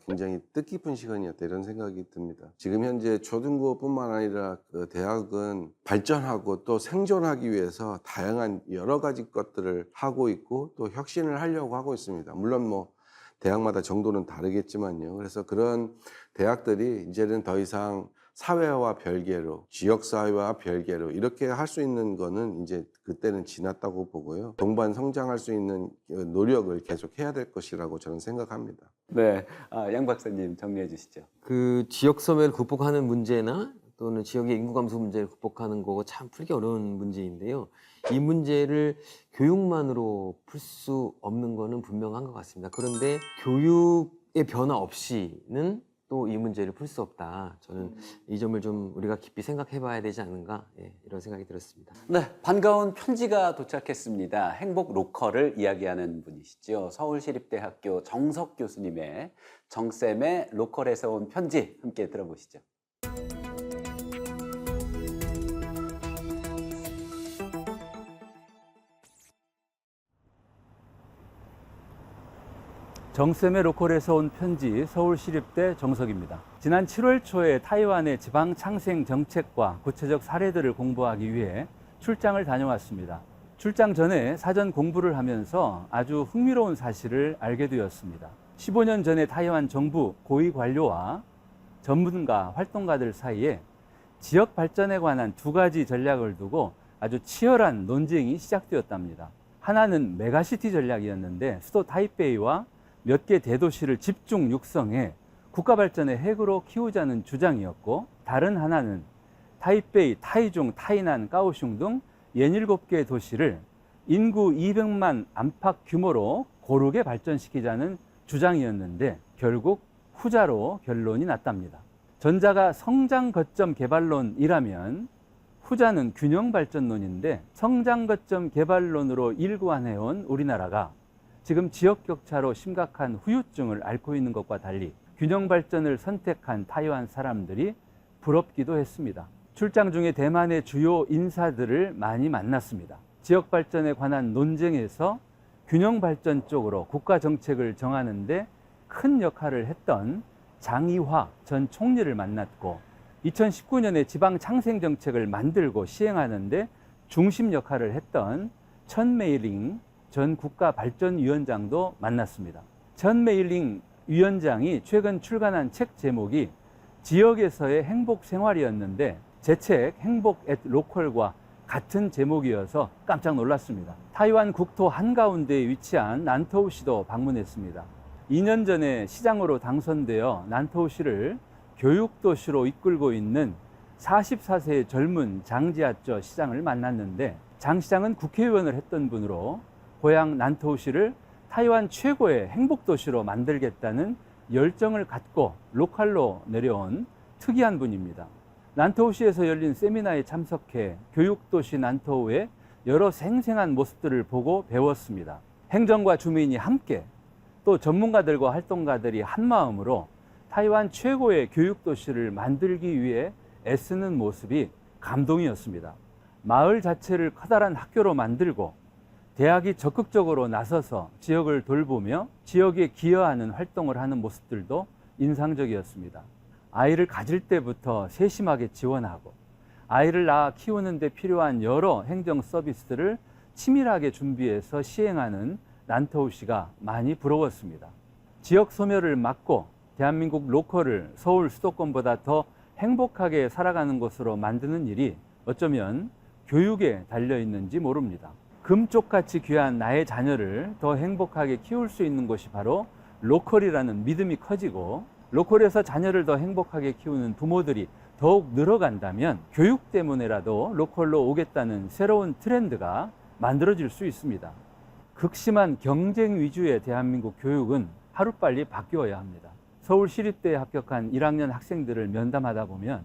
굉장히 뜻깊은 시간이었다 이런 생각이 듭니다. 지금 현재 초등부뿐만 아니라 그 대학은 발전하고 또 생존하기 위해서 다양한 여러 가지 것들을 하고 있고 또 혁신을 하려고 하고 있습니다. 물론 뭐 대학마다 정도는 다르겠지만요. 그래서 그런 대학들이 이제는 더 이상 사회와 별개로, 지역사회와 별개로 이렇게 할 수 있는 거는 이제 그때는 지났다고 보고요. 동반 성장할 수 있는 노력을 계속 해야 될 것이라고 저는 생각합니다. 네, 양 박사님 정리해 주시죠. 그 지역 소멸을 극복하는 문제나 또는 지역의 인구 감소 문제를 극복하는 거고 참 풀기 어려운 문제인데요. 이 문제를 교육만으로 풀 수 없는 거는 분명한 것 같습니다. 그런데 교육의 변화 없이는 또 이 문제를 풀 수 없다. 저는 이 점을 좀 우리가 깊이 생각해 봐야 되지 않는가, 이런 생각이 들었습니다. 네, 반가운 편지가 도착했습니다. 행복 로컬을 이야기하는 분이시죠. 서울시립대학교 정석 교수님의 정쌤의 로컬에서 온 편지 함께 들어보시죠. 정쌤의 로컬에서 온 편지, 서울시립대 정석입니다. 지난 7월 초에 타이완의 지방 창생 정책과 구체적 사례들을 공부하기 위해 출장을 다녀왔습니다. 출장 전에 사전 공부를 하면서 아주 흥미로운 사실을 알게 되었습니다. 15년 전에 타이완 정부 고위 관료와 전문가, 활동가들 사이에 지역 발전에 관한 두 가지 전략을 두고 아주 치열한 논쟁이 시작되었답니다. 하나는 메가시티 전략이었는데 수도 타이베이와 몇 개 대도시를 집중 육성해 국가 발전의 핵으로 키우자는 주장이었고, 다른 하나는 타이베이, 타이중, 타이난, 까오슝 등 67개 도시를 인구 200만 안팎 규모로 고르게 발전시키자는 주장이었는데 결국 후자로 결론이 났답니다. 전자가 성장 거점 개발론이라면 후자는 균형 발전론인데, 성장 거점 개발론으로 일관해온 우리나라가 지금 지역 격차로 심각한 후유증을 앓고 있는 것과 달리 균형 발전을 선택한 타이완 사람들이 부럽기도 했습니다. 출장 중에 대만의 주요 인사들을 많이 만났습니다. 지역 발전에 관한 논쟁에서 균형 발전 쪽으로 국가 정책을 정하는데 큰 역할을 했던 장이화 전 총리를 만났고, 2019년에 지방 창생 정책을 만들고 시행하는데 중심 역할을 했던 천메이링 전 국가발전위원장도 만났습니다. 천메이링 위원장이 최근 출간한 책 제목이 지역에서의 행복 생활이었는데 제 책 행복 앳 로컬과 같은 제목이어서 깜짝 놀랐습니다. 타이완 국토 한가운데에 위치한 난토우시도 방문했습니다. 2년 전에 시장으로 당선되어 난토우시를 교육도시로 이끌고 있는 44세의 젊은 장지아쩌 시장을 만났는데, 장 시장은 국회의원을 했던 분으로 고향 난토우시를 타이완 최고의 행복도시로 만들겠다는 열정을 갖고 로컬로 내려온 특이한 분입니다. 난토우시에서 열린 세미나에 참석해 교육도시 난토우의 여러 생생한 모습들을 보고 배웠습니다. 행정과 주민이 함께, 또 전문가들과 활동가들이 한마음으로 타이완 최고의 교육도시를 만들기 위해 애쓰는 모습이 감동이었습니다. 마을 자체를 커다란 학교로 만들고 대학이 적극적으로 나서서 지역을 돌보며 지역에 기여하는 활동을 하는 모습들도 인상적이었습니다. 아이를 가질 때부터 세심하게 지원하고 아이를 낳아 키우는 데 필요한 여러 행정 서비스들을 치밀하게 준비해서 시행하는 난토우시가 많이 부러웠습니다. 지역 소멸을 막고 대한민국 로컬을 서울 수도권보다 더 행복하게 살아가는 곳으로 만드는 일이 어쩌면 교육에 달려있는지 모릅니다. 금쪽같이 귀한 나의 자녀를 더 행복하게 키울 수 있는 곳이 바로 로컬이라는 믿음이 커지고, 로컬에서 자녀를 더 행복하게 키우는 부모들이 더욱 늘어간다면 교육 때문에라도 로컬로 오겠다는 새로운 트렌드가 만들어질 수 있습니다. 극심한 경쟁 위주의 대한민국 교육은 하루빨리 바뀌어야 합니다. 서울시립대에 합격한 1학년 학생들을 면담하다 보면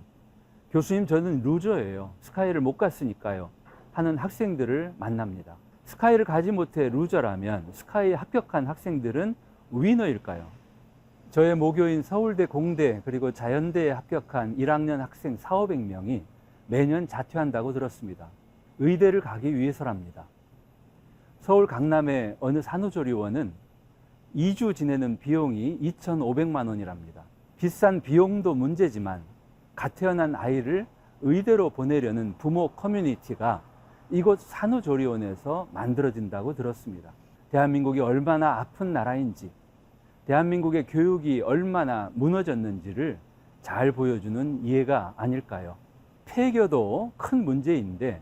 교수님 저는 루저예요. 스카이를 못 갔으니까요 하는 학생들을 만납니다. 스카이를 가지 못해 루저라면 스카이에 합격한 학생들은 위너일까요? 저의 모교인 서울대, 공대 그리고 자연대에 합격한 1학년 학생 400~500명이 매년 자퇴한다고 들었습니다. 의대를 가기 위해서랍니다. 서울 강남의 어느 산후조리원은 2주 지내는 비용이 2,500만 원이랍니다. 비싼 비용도 문제지만 갓 태어난 아이를 의대로 보내려는 부모 커뮤니티가 이곳 산후조리원에서 만들어진다고 들었습니다. 대한민국이 얼마나 아픈 나라인지, 대한민국의 교육이 얼마나 무너졌는지를 잘 보여주는 예가 아닐까요? 폐교도 큰 문제인데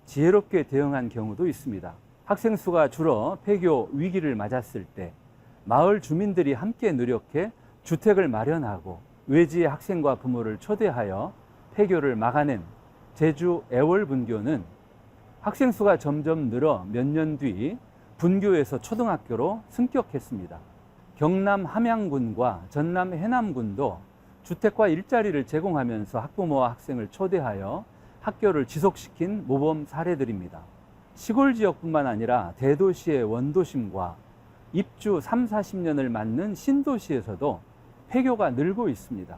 지혜롭게 대응한 경우도 있습니다. 학생 수가 줄어 폐교 위기를 맞았을 때 마을 주민들이 함께 노력해 주택을 마련하고 외지의 학생과 부모를 초대하여 폐교를 막아낸 제주 애월분교는 학생 수가 점점 늘어 몇 년 뒤 분교에서 초등학교로 승격했습니다. 경남 함양군과 전남 해남군도 주택과 일자리를 제공하면서 학부모와 학생을 초대하여 학교를 지속시킨 모범 사례들입니다. 시골 지역뿐만 아니라 대도시의 원도심과 입주 3, 40년을 맞는 신도시에서도 폐교가 늘고 있습니다.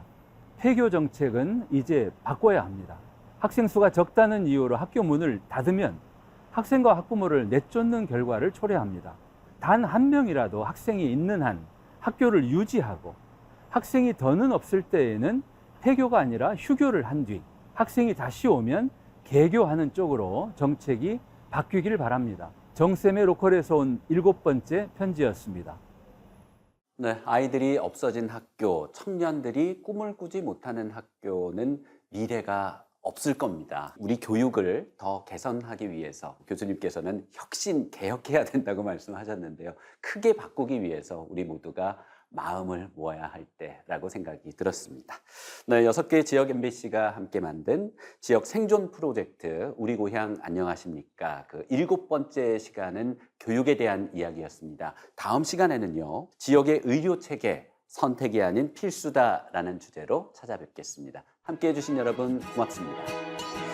폐교 정책은 이제 바꿔야 합니다. 학생 수가 적다는 이유로 학교 문을 닫으면 학생과 학부모를 내쫓는 결과를 초래합니다. 단 한 명이라도 학생이 있는 한 학교를 유지하고 학생이 더는 없을 때에는 폐교가 아니라 휴교를 한 뒤 학생이 다시 오면 개교하는 쪽으로 정책이 바뀌길 바랍니다. 정쌤의 로컬에서 온 7번째 편지였습니다. 네, 아이들이 없어진 학교, 청년들이 꿈을 꾸지 못하는 학교는 미래가 없을 겁니다. 우리 교육을 더 개선하기 위해서 교수님께서는 혁신, 개혁해야 된다고 말씀하셨는데요. 크게 바꾸기 위해서 우리 모두가 마음을 모아야 할 때라고 생각이 들었습니다. 네, 6개의 지역 MBC가 함께 만든 지역 생존 프로젝트 우리 고향 안녕하십니까? 그 7번째 시간은 교육에 대한 이야기였습니다. 다음 시간에는요, 지역의 의료 체계, 선택이 아닌 필수다라는 주제로 찾아뵙겠습니다. 함께 해주신 여러분 고맙습니다.